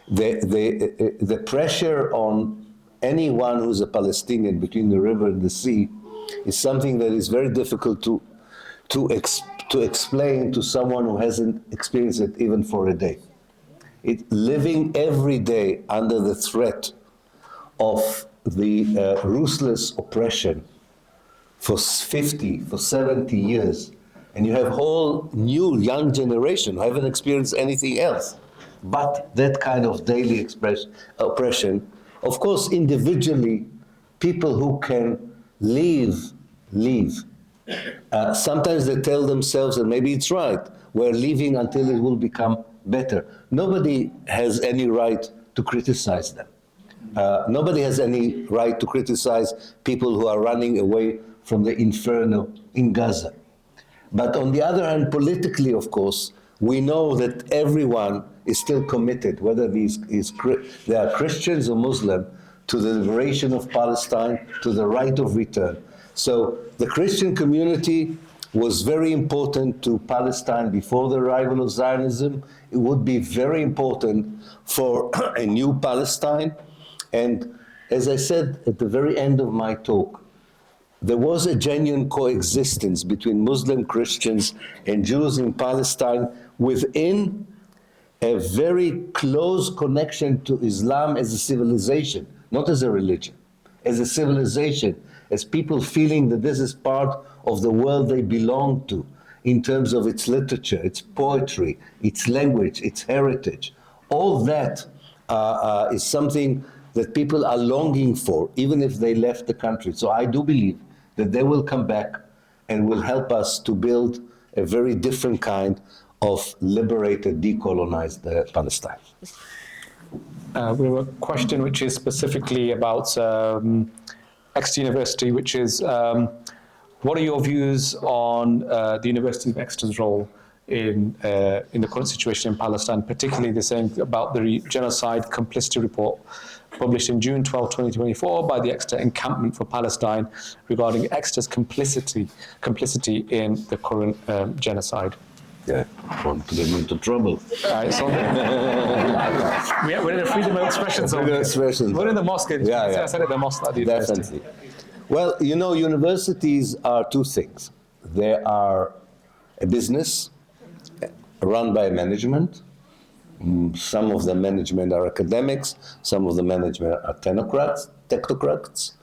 The pressure on anyone who's a Palestinian between the river and the sea is something that is very difficult to explain to someone who hasn't experienced it even for a day. Living every day under the threat of the ruthless oppression for 50, for 70 years, and you have a whole new young generation who haven't experienced anything else but that kind of daily oppression. Of course, individually, people who can leave. Sometimes they tell themselves, and maybe it's right, we're leaving until it will become better. Nobody has any right to criticize them. Nobody has any right to criticize people who are running away from the inferno in Gaza. But on the other hand, politically, of course, we know that everyone is still committed, whether they are Christians or Muslim, to the liberation of Palestine, to the right of return. So the Christian community was very important to Palestine before the arrival of Zionism. It would be very important for a new Palestine. And as I said at the very end of my talk, there was a genuine coexistence between Muslim Christians and Jews in Palestine within a very close connection to Islam as a civilization, not as a religion, as a civilization, as people feeling that this is part of the world they belong to in terms of its literature, its poetry, its language, its heritage. All that is something that people are longing for, even if they left the country. So I do believe that they will come back and will help us to build a very different kind of liberated, decolonized Palestine. We have a question which is specifically about Exeter University, which is, what are your views on the University of Exeter's role in the current situation in Palestine, particularly they're saying about the genocide complicity report published in June 12, 2024 by the Exeter Encampment for Palestine regarding Exeter's complicity in the current genocide. Yeah, want to get into trouble. We're in a freedom of expression zone. We're in the mosque. Yeah. I said at the mosque at the university. Definitely. Well, you know, universities are two things. They are a business run by management. Some of the management are academics, some of the management are technocrats,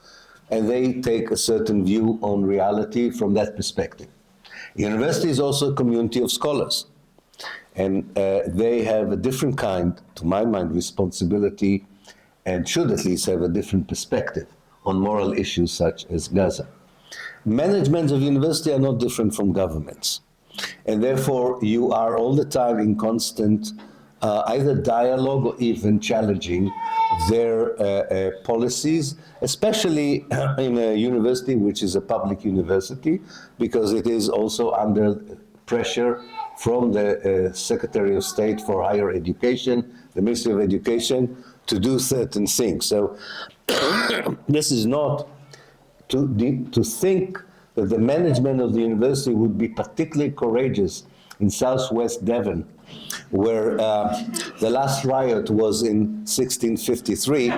and they take a certain view on reality from that perspective. University is also a community of scholars, and they have a different kind, to my mind, responsibility, and should at least have a different perspective on moral issues such as Gaza. Managements of university are not different from governments, and therefore you are all the time in constant either dialogue or even challenging their policies, especially in a university which is a public university, because it is also under pressure from the Secretary of State for Higher Education, the Ministry of Education, to do certain things. So this is not to think that the management of the university would be particularly courageous in Southwest Devon, where the last riot was in 1653,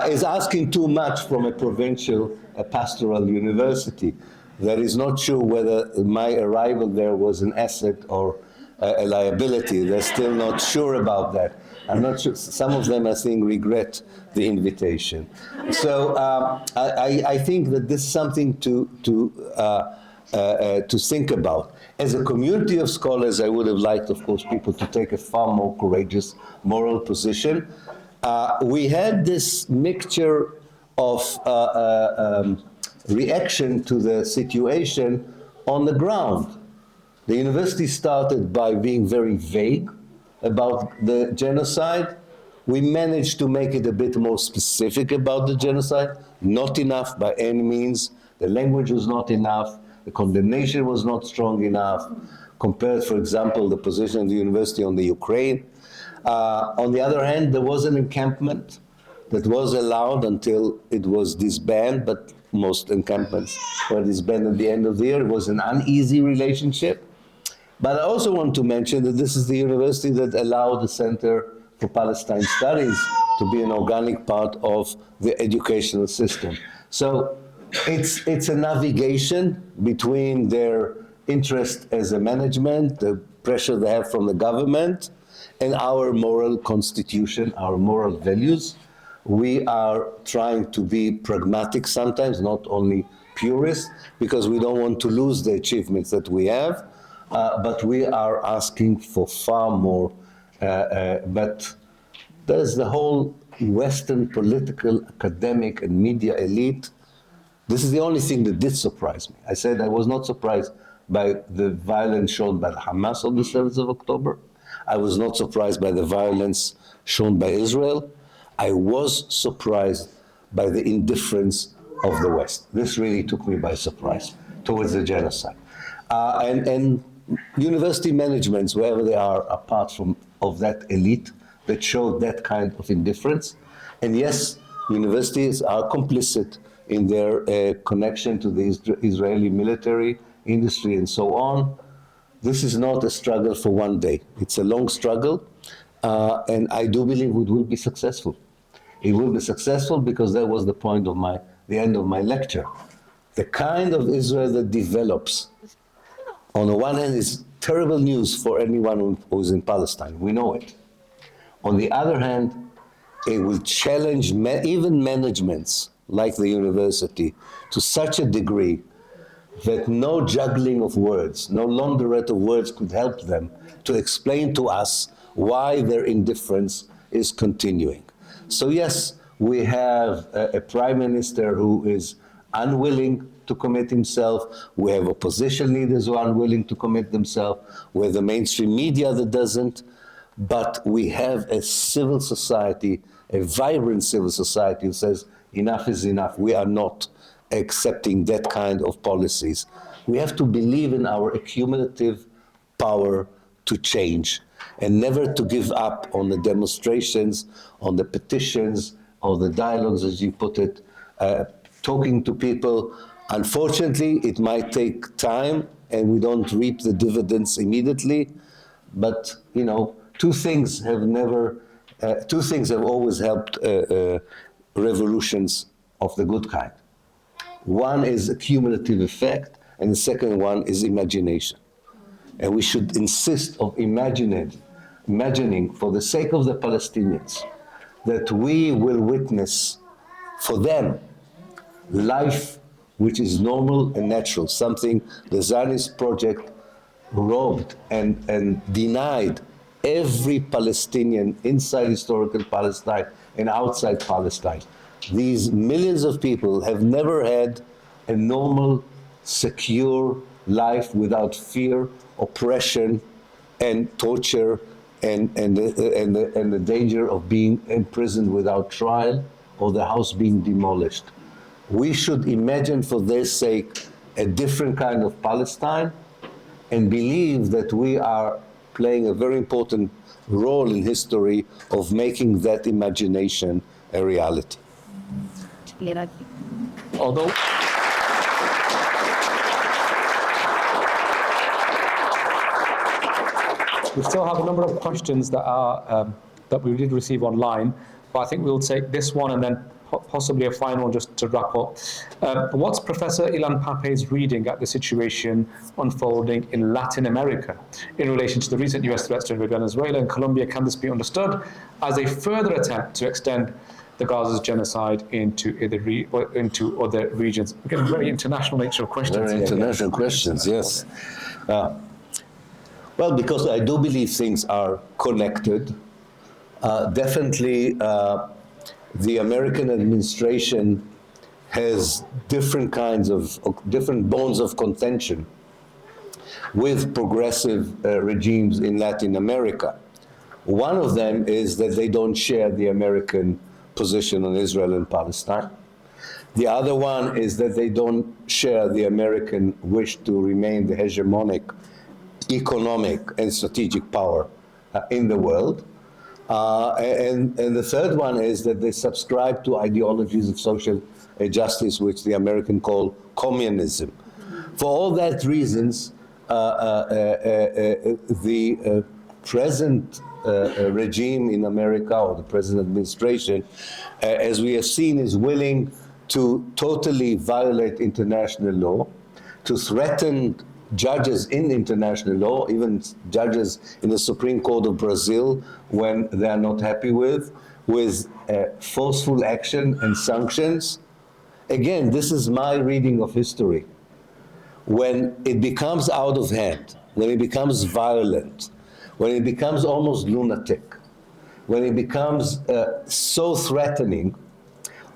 is asking too much from a provincial pastoral university. That is not sure whether my arrival there was an asset or a liability. They're still not sure about that. I'm not sure. Some of them, I think, regret the invitation. So I think that this is something to think about. As a community of scholars, I would have liked, of course, people to take a far more courageous moral position. We had this mixture of reaction to the situation on the ground. The university started by being very vague about the genocide. We managed to make it a bit more specific about the genocide, not enough by any means. The language was not enough, the condemnation was not strong enough, compared, for example, the position of the university on the Ukraine. On the other hand, there was an encampment that was allowed until it was disbanded, but most encampments were disbanded at the end of the year. It was an uneasy relationship. But I also want to mention that this is the university that allowed the Center for Palestine Studies to be an organic part of the educational system. So it's a navigation between their interest as a management, the pressure they have from the government, and our moral constitution, our moral values. We are trying to be pragmatic sometimes, not only purist, because we don't want to lose the achievements that we have, but we are asking for far more. But there's the whole Western political, academic, and media elite. This is the only thing that did surprise me. I said I was not surprised by the violence shown by the Hamas on the 7th of October. I was not surprised by the violence shown by Israel. I was surprised by the indifference of the West. This really took me by surprise towards the genocide. And university managements, wherever they are, apart from of that elite that showed that kind of indifference. And yes, universities are complicit in their connection to the Israeli military industry and so on. This is not a struggle for one day. It's a long struggle, and I do believe it will be successful. It will be successful because that was the point of the end of my lecture. The kind of Israel that develops, on the one hand, is terrible news for anyone who is in Palestine. We know it. On the other hand, it will challenge even managements like the university to such a degree that no juggling of words, no laundrette of words could help them to explain to us why their indifference is continuing. So yes, we have a prime minister who is unwilling to commit himself. We have opposition leaders who are unwilling to commit themselves. We have the mainstream media that doesn't. But we have a civil society, a vibrant civil society who says enough is enough. We are not accepting that kind of policies. We have to believe in our accumulative power to change and never to give up on the demonstrations, on the petitions, or the dialogues, as you put it, talking to people. Unfortunately, it might take time and we don't reap the dividends immediately, but two things have always helped revolutions of the good kind. One is a cumulative effect, and the second one is imagination. And we should insist of imagining for the sake of the Palestinians, that we will witness for them life which is normal and natural, something the Zionist project robbed and denied every Palestinian inside historical Palestine and outside Palestine. These millions of people have never had a normal, secure life without fear, oppression, and torture, and the danger of being imprisoned without trial or the house being demolished. We should imagine for their sake a different kind of Palestine and believe that we are playing a very important role in history of making that imagination a reality. Although we still have a number of questions that we did receive online, but I think we'll take this one and then possibly a final just to wrap up. What's Professor Ilan Pappe's reading at the situation unfolding in Latin America in relation to the recent US threats to Venezuela and Colombia? Can this be understood as a further attempt to extend the Gaza's genocide into other regions? Again, very international nature of questions. Very international questions, yes. Well, because I do believe things are connected. Definitely, the American administration has different kinds of different bones of contention with progressive regimes in Latin America. One of them is that they don't share the American position on Israel and Palestine. The other one is that they don't share the American wish to remain the hegemonic economic and strategic power in the world. And the third one is that they subscribe to ideologies of social justice, which the Americans call communism. For all that reasons, the present regime in America, or the present administration, as we have seen, is willing to totally violate international law, to threaten judges in international law, even judges in the Supreme Court of Brazil, when they are not happy with forceful action and sanctions. Again, this is my reading of history. When it becomes out of hand, when it becomes violent, when it becomes almost lunatic, when it becomes so threatening,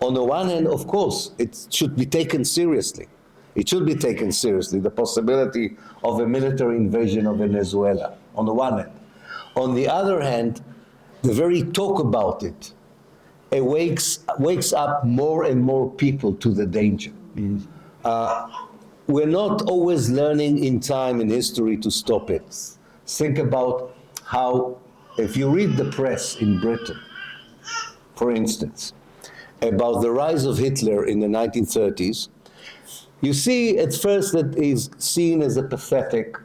on the one hand, of course, it should be taken seriously. It should be taken seriously, the possibility of a military invasion of Venezuela, on the one hand. On the other hand, the very talk about it wakes up more and more people to the danger. We're not always learning in time in history to stop it. Think about how, if you read the press in Britain, for instance, about the rise of Hitler in the 1930s, you see at first that he's seen as a pathetic,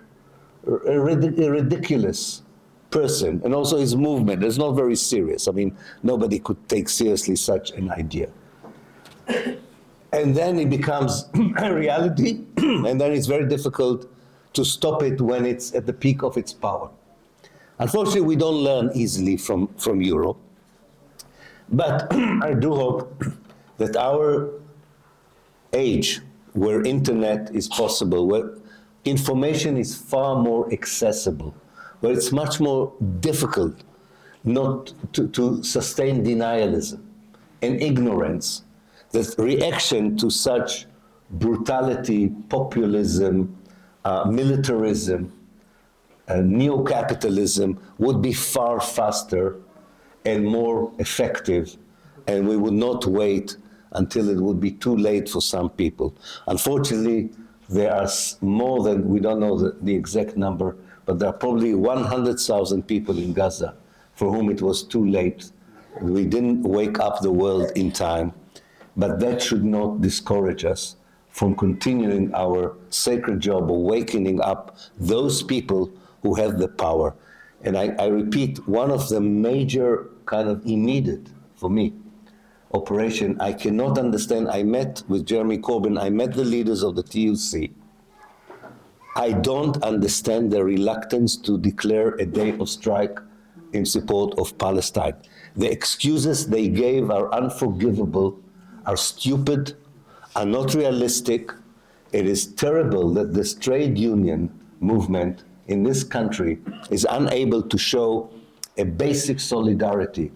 a ridiculous person, and also his movement is not very serious. I mean, nobody could take seriously such an idea. And then it becomes a reality, and then it's very difficult to stop it when it's at the peak of its power. Unfortunately, we don't learn easily from Europe, but I do hope that our age, where internet is possible, where information is far more accessible, where it's much more difficult not to sustain denialism and ignorance, that reaction to such brutality, populism, militarism, neo-capitalism would be far faster and more effective, and we would not wait until it would be too late for some people. Unfortunately, there are more than, we don't know the exact number, but there are probably 100,000 people in Gaza for whom it was too late. We didn't wake up the world in time, but that should not discourage us from continuing our sacred job of waking up those people who have the power. And I repeat, one of the major kind of immediate, for me, operation, I cannot understand. I met with Jeremy Corbyn, I met the leaders of the TUC. I don't understand their reluctance to declare a day of strike in support of Palestine. The excuses they gave are unforgivable, are stupid, are not realistic. It is terrible that this trade union movement in this country is unable to show a basic solidarity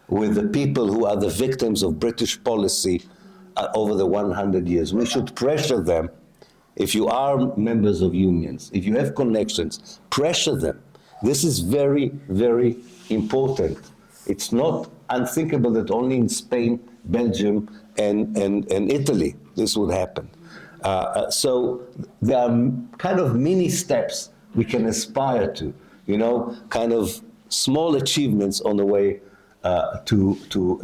with the people who are the victims of British policy over the 100 years. We should pressure them. If you are members of unions, if you have connections, pressure them. This is very, very important. It's not unthinkable that only in Spain, Belgium, and Italy this would happen. So there are kind of mini steps we can aspire to, you know, kind of small achievements on the way to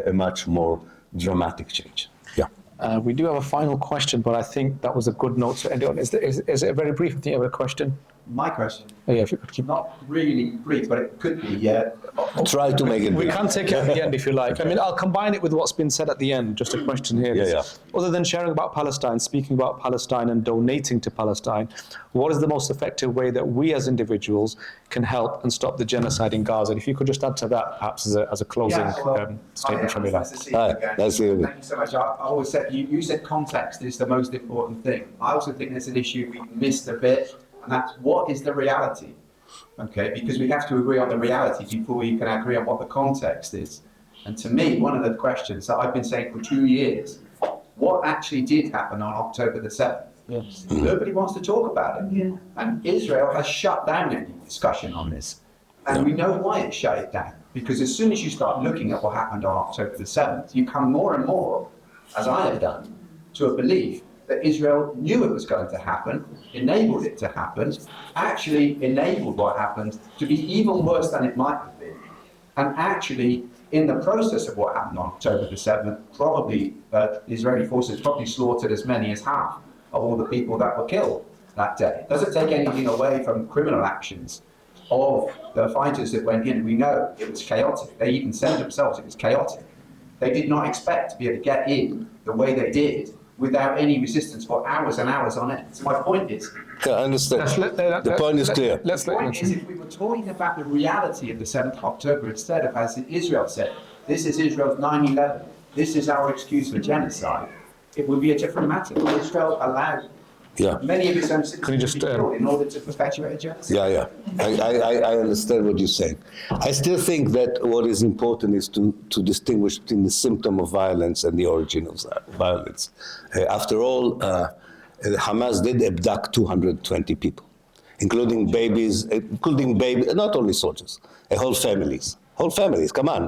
a much more dramatic change. Yeah. We do have a final question, but I think that was a good note to end on. Is it very brief? Do you have a question? My question. Oh, yeah, if you could keep. Not really brief, but it could be, yeah. Try to make it We brief. can take it at the end if you like. I mean, I'll combine it with what's been said at the end. Just a question here. Yeah. Other than sharing about Palestine, speaking about Palestine and donating to Palestine, what is the most effective way that we as individuals can help and stop the genocide in Gaza? And if you could just add to that, perhaps as a closing statement from Ilan. That's it. Thank you so much. I always said, you said context is the most important thing. I also think there's an issue we missed a bit, and that's what is the reality? Okay, because we have to agree on the reality before we can agree on what the context is. And to me, one of the questions that I've been saying for 2 years, what actually did happen on October the 7th? Yes. Nobody wants to talk about it. Yeah. And Israel has shut down any discussion on this. And we know why it shut it down. Because as soon as you start looking at what happened on October the 7th, you come more and more, as I have done, to a belief that Israel knew it was going to happen, enabled it to happen, actually enabled what happened to be even worse than it might have been. And actually, in the process of what happened on October the 7th, probably Israeli forces probably slaughtered as many as half of all the people that were killed that day. Doesn't take anything away from criminal actions of the fighters that went in. We know it was chaotic. They even said themselves it was chaotic. They did not expect to be able to get in the way they did without any resistance for hours and hours on end. So my point is, I understand. The point is clear. the point is, if we were talking about the reality of the 7th of October, instead of, as Israel said, this is Israel's 9/11, this is our excuse for genocide, it would be a different matter. Israel allowed many of its own citizens to be killed in order to perpetuate a genocide. I understand what you're saying. I still think that what is important is to distinguish between the symptom of violence and the origin of violence. After all, Hamas did abduct 220 people, including babies, not only soldiers, whole families. Whole families, come on.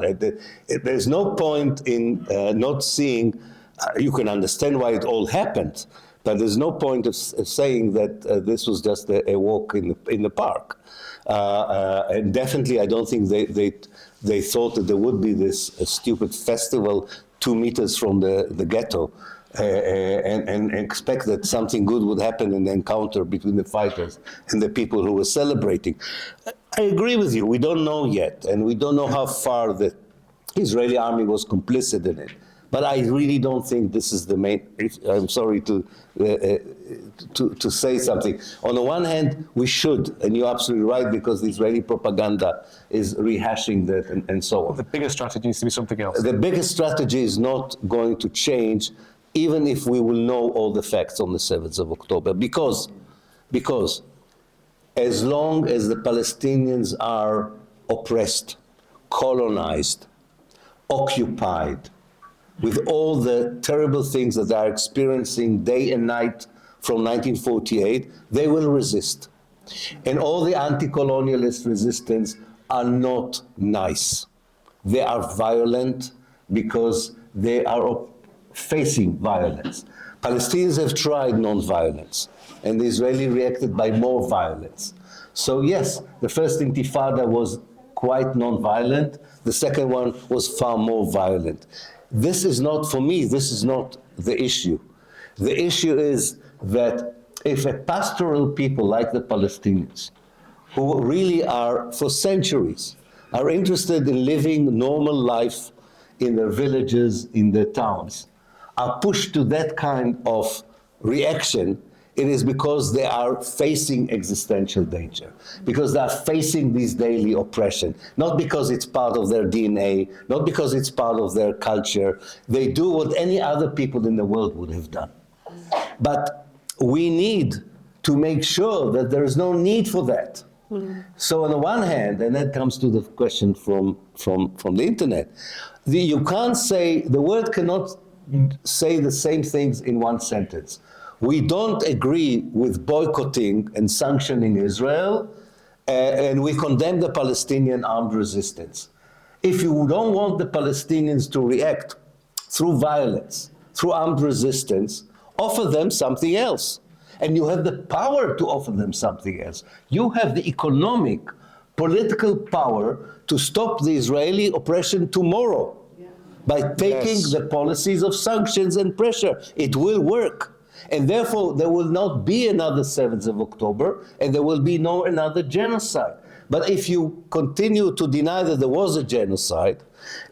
There's no point in not seeing, you can understand why it all happened, but there's no point of saying that this was just a walk in the park. And definitely, I don't think they thought that there would be this stupid festival 2 meters from the ghetto and expect that something good would happen in the encounter between the fighters and the people who were celebrating. I agree with you. We don't know yet, and we don't know how far the Israeli army was complicit in it. But I really don't think this is the main. I'm sorry to say something. On the one hand, we should, and you're absolutely right, because the Israeli propaganda is rehashing that and so on. The biggest strategy needs to be something else. The biggest strategy is not going to change, even if we will know all the facts on the 7th of October, because as long as the Palestinians are oppressed, colonized, occupied, with all the terrible things that they are experiencing day and night from 1948, they will resist. And all the anti-colonialist resistance are not nice. They are violent because they are facing violence. Palestinians have tried non-violence, and the Israeli reacted by more violence. So yes, the first intifada was quite non-violent. The second one was far more violent. This is not, for me, this is not the issue. The issue is that if a pastoral people like the Palestinians, who really are, for centuries, are interested in living normal life in their villages, in their towns, are pushed to that kind of reaction, it is because they are facing existential danger, because they are facing this daily oppression, not because it's part of their DNA, not because it's part of their culture. They do what any other people in the world would have done. But we need to make sure that there is no need for that. So on the one hand, and that comes to the question from the internet, you can't say, the world cannot say the same things in one sentence. We don't agree with boycotting and sanctioning Israel, and we condemn the Palestinian armed resistance. If you don't want the Palestinians to react through violence, through armed resistance, offer them something else. And you have the power to offer them something else. You have the economic, political power to stop the Israeli oppression tomorrow by taking the policies of sanctions and pressure. It will work. And therefore, there will not be another 7th of October, and there will be no another genocide. But if you continue to deny that there was a genocide,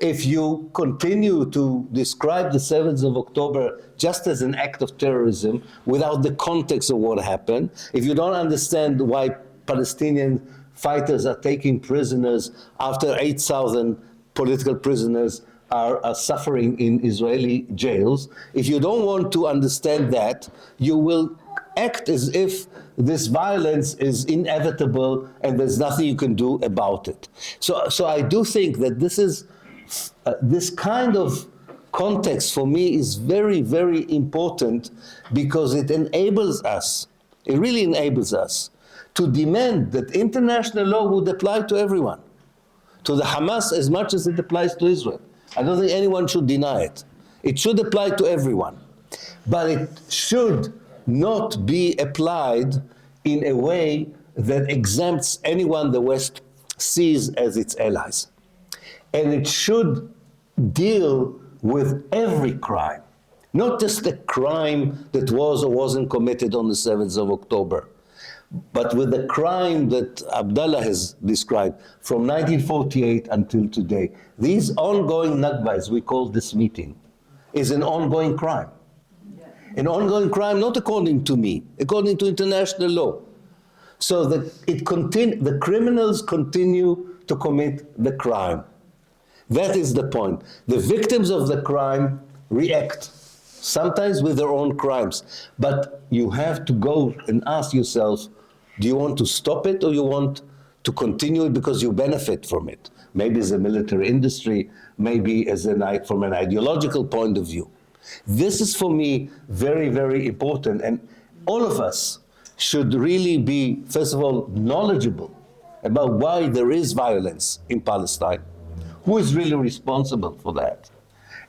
if you continue to describe the 7th of October just as an act of terrorism without the context of what happened, if you don't understand why Palestinian fighters are taking prisoners after 8,000 political prisoners are suffering in Israeli jails, if you don't want to understand that, you will act as if this violence is inevitable and there's nothing you can do about it. So I do think that this is, this kind of context for me is very, very important because it enables us, it really enables us to demand that international law would apply to everyone, to the Hamas as much as it applies to Israel. I don't think anyone should deny it. It should apply to everyone, but it should not be applied in a way that exempts anyone the West sees as its allies. And it should deal with every crime, not just the crime that was or wasn't committed on the 7th of October, but with the crime that Abdullah has described from 1948 until today. These ongoing Nakba, as we call this meeting, is an ongoing crime. An ongoing crime, not according to me, according to international law. So that the criminals continue to commit the crime. That is the point. The victims of the crime react, sometimes with their own crimes. But you have to go and ask yourself, do you want to stop it or you want to continue it because you benefit from it? Maybe as a military industry, maybe as from an ideological point of view. This is for me very, very important. And all of us should really be, first of all, knowledgeable about why there is violence in Palestine. Who is really responsible for that?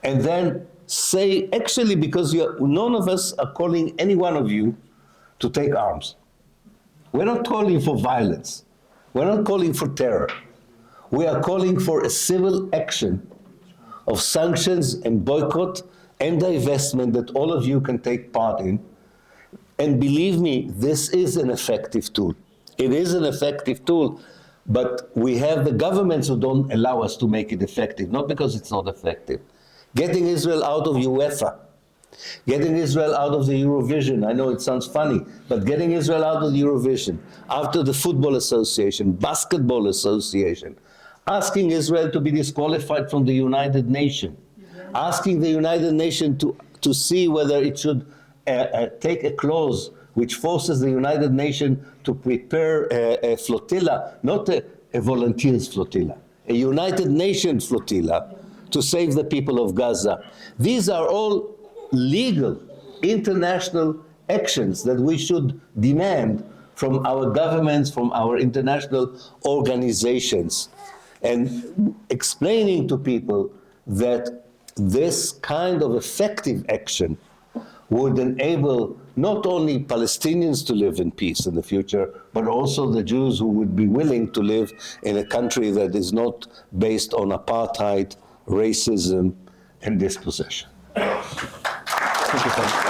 And then say, actually, because none of us are calling any one of you to take arms. We're not calling for violence. We're not calling for terror. We are calling for a civil action of sanctions and boycott and divestment that all of you can take part in. And believe me, this is an effective tool. It is an effective tool, but we have the governments who don't allow us to make it effective, not because it's not effective. Getting Israel out of UEFA, getting Israel out of the Eurovision, I know it sounds funny, but getting Israel out of the Eurovision, after the Football Association, Basketball Association, asking Israel to be disqualified from the United Nations, asking the United Nations to see whether it should take a clause which forces the United Nations to prepare a flotilla, not a volunteers flotilla, a United Nations flotilla to save the people of Gaza. These are all legal international actions that we should demand from our governments, from our international organizations, and explaining to people that this kind of effective action would enable not only Palestinians to live in peace in the future, but also the Jews who would be willing to live in a country that is not based on apartheid, racism, and dispossession. Thank you, sir.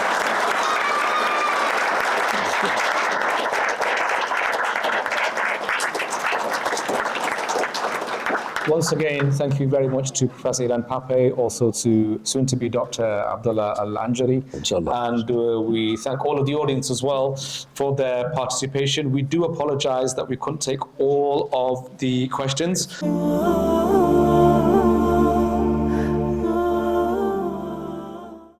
Once again, thank you very much to Professor Ilan Pappe, also to soon-to-be Dr. Abdullah Al Anjari. Inshallah. And we thank all of the audience as well for their participation. We do apologize that we couldn't take all of the questions.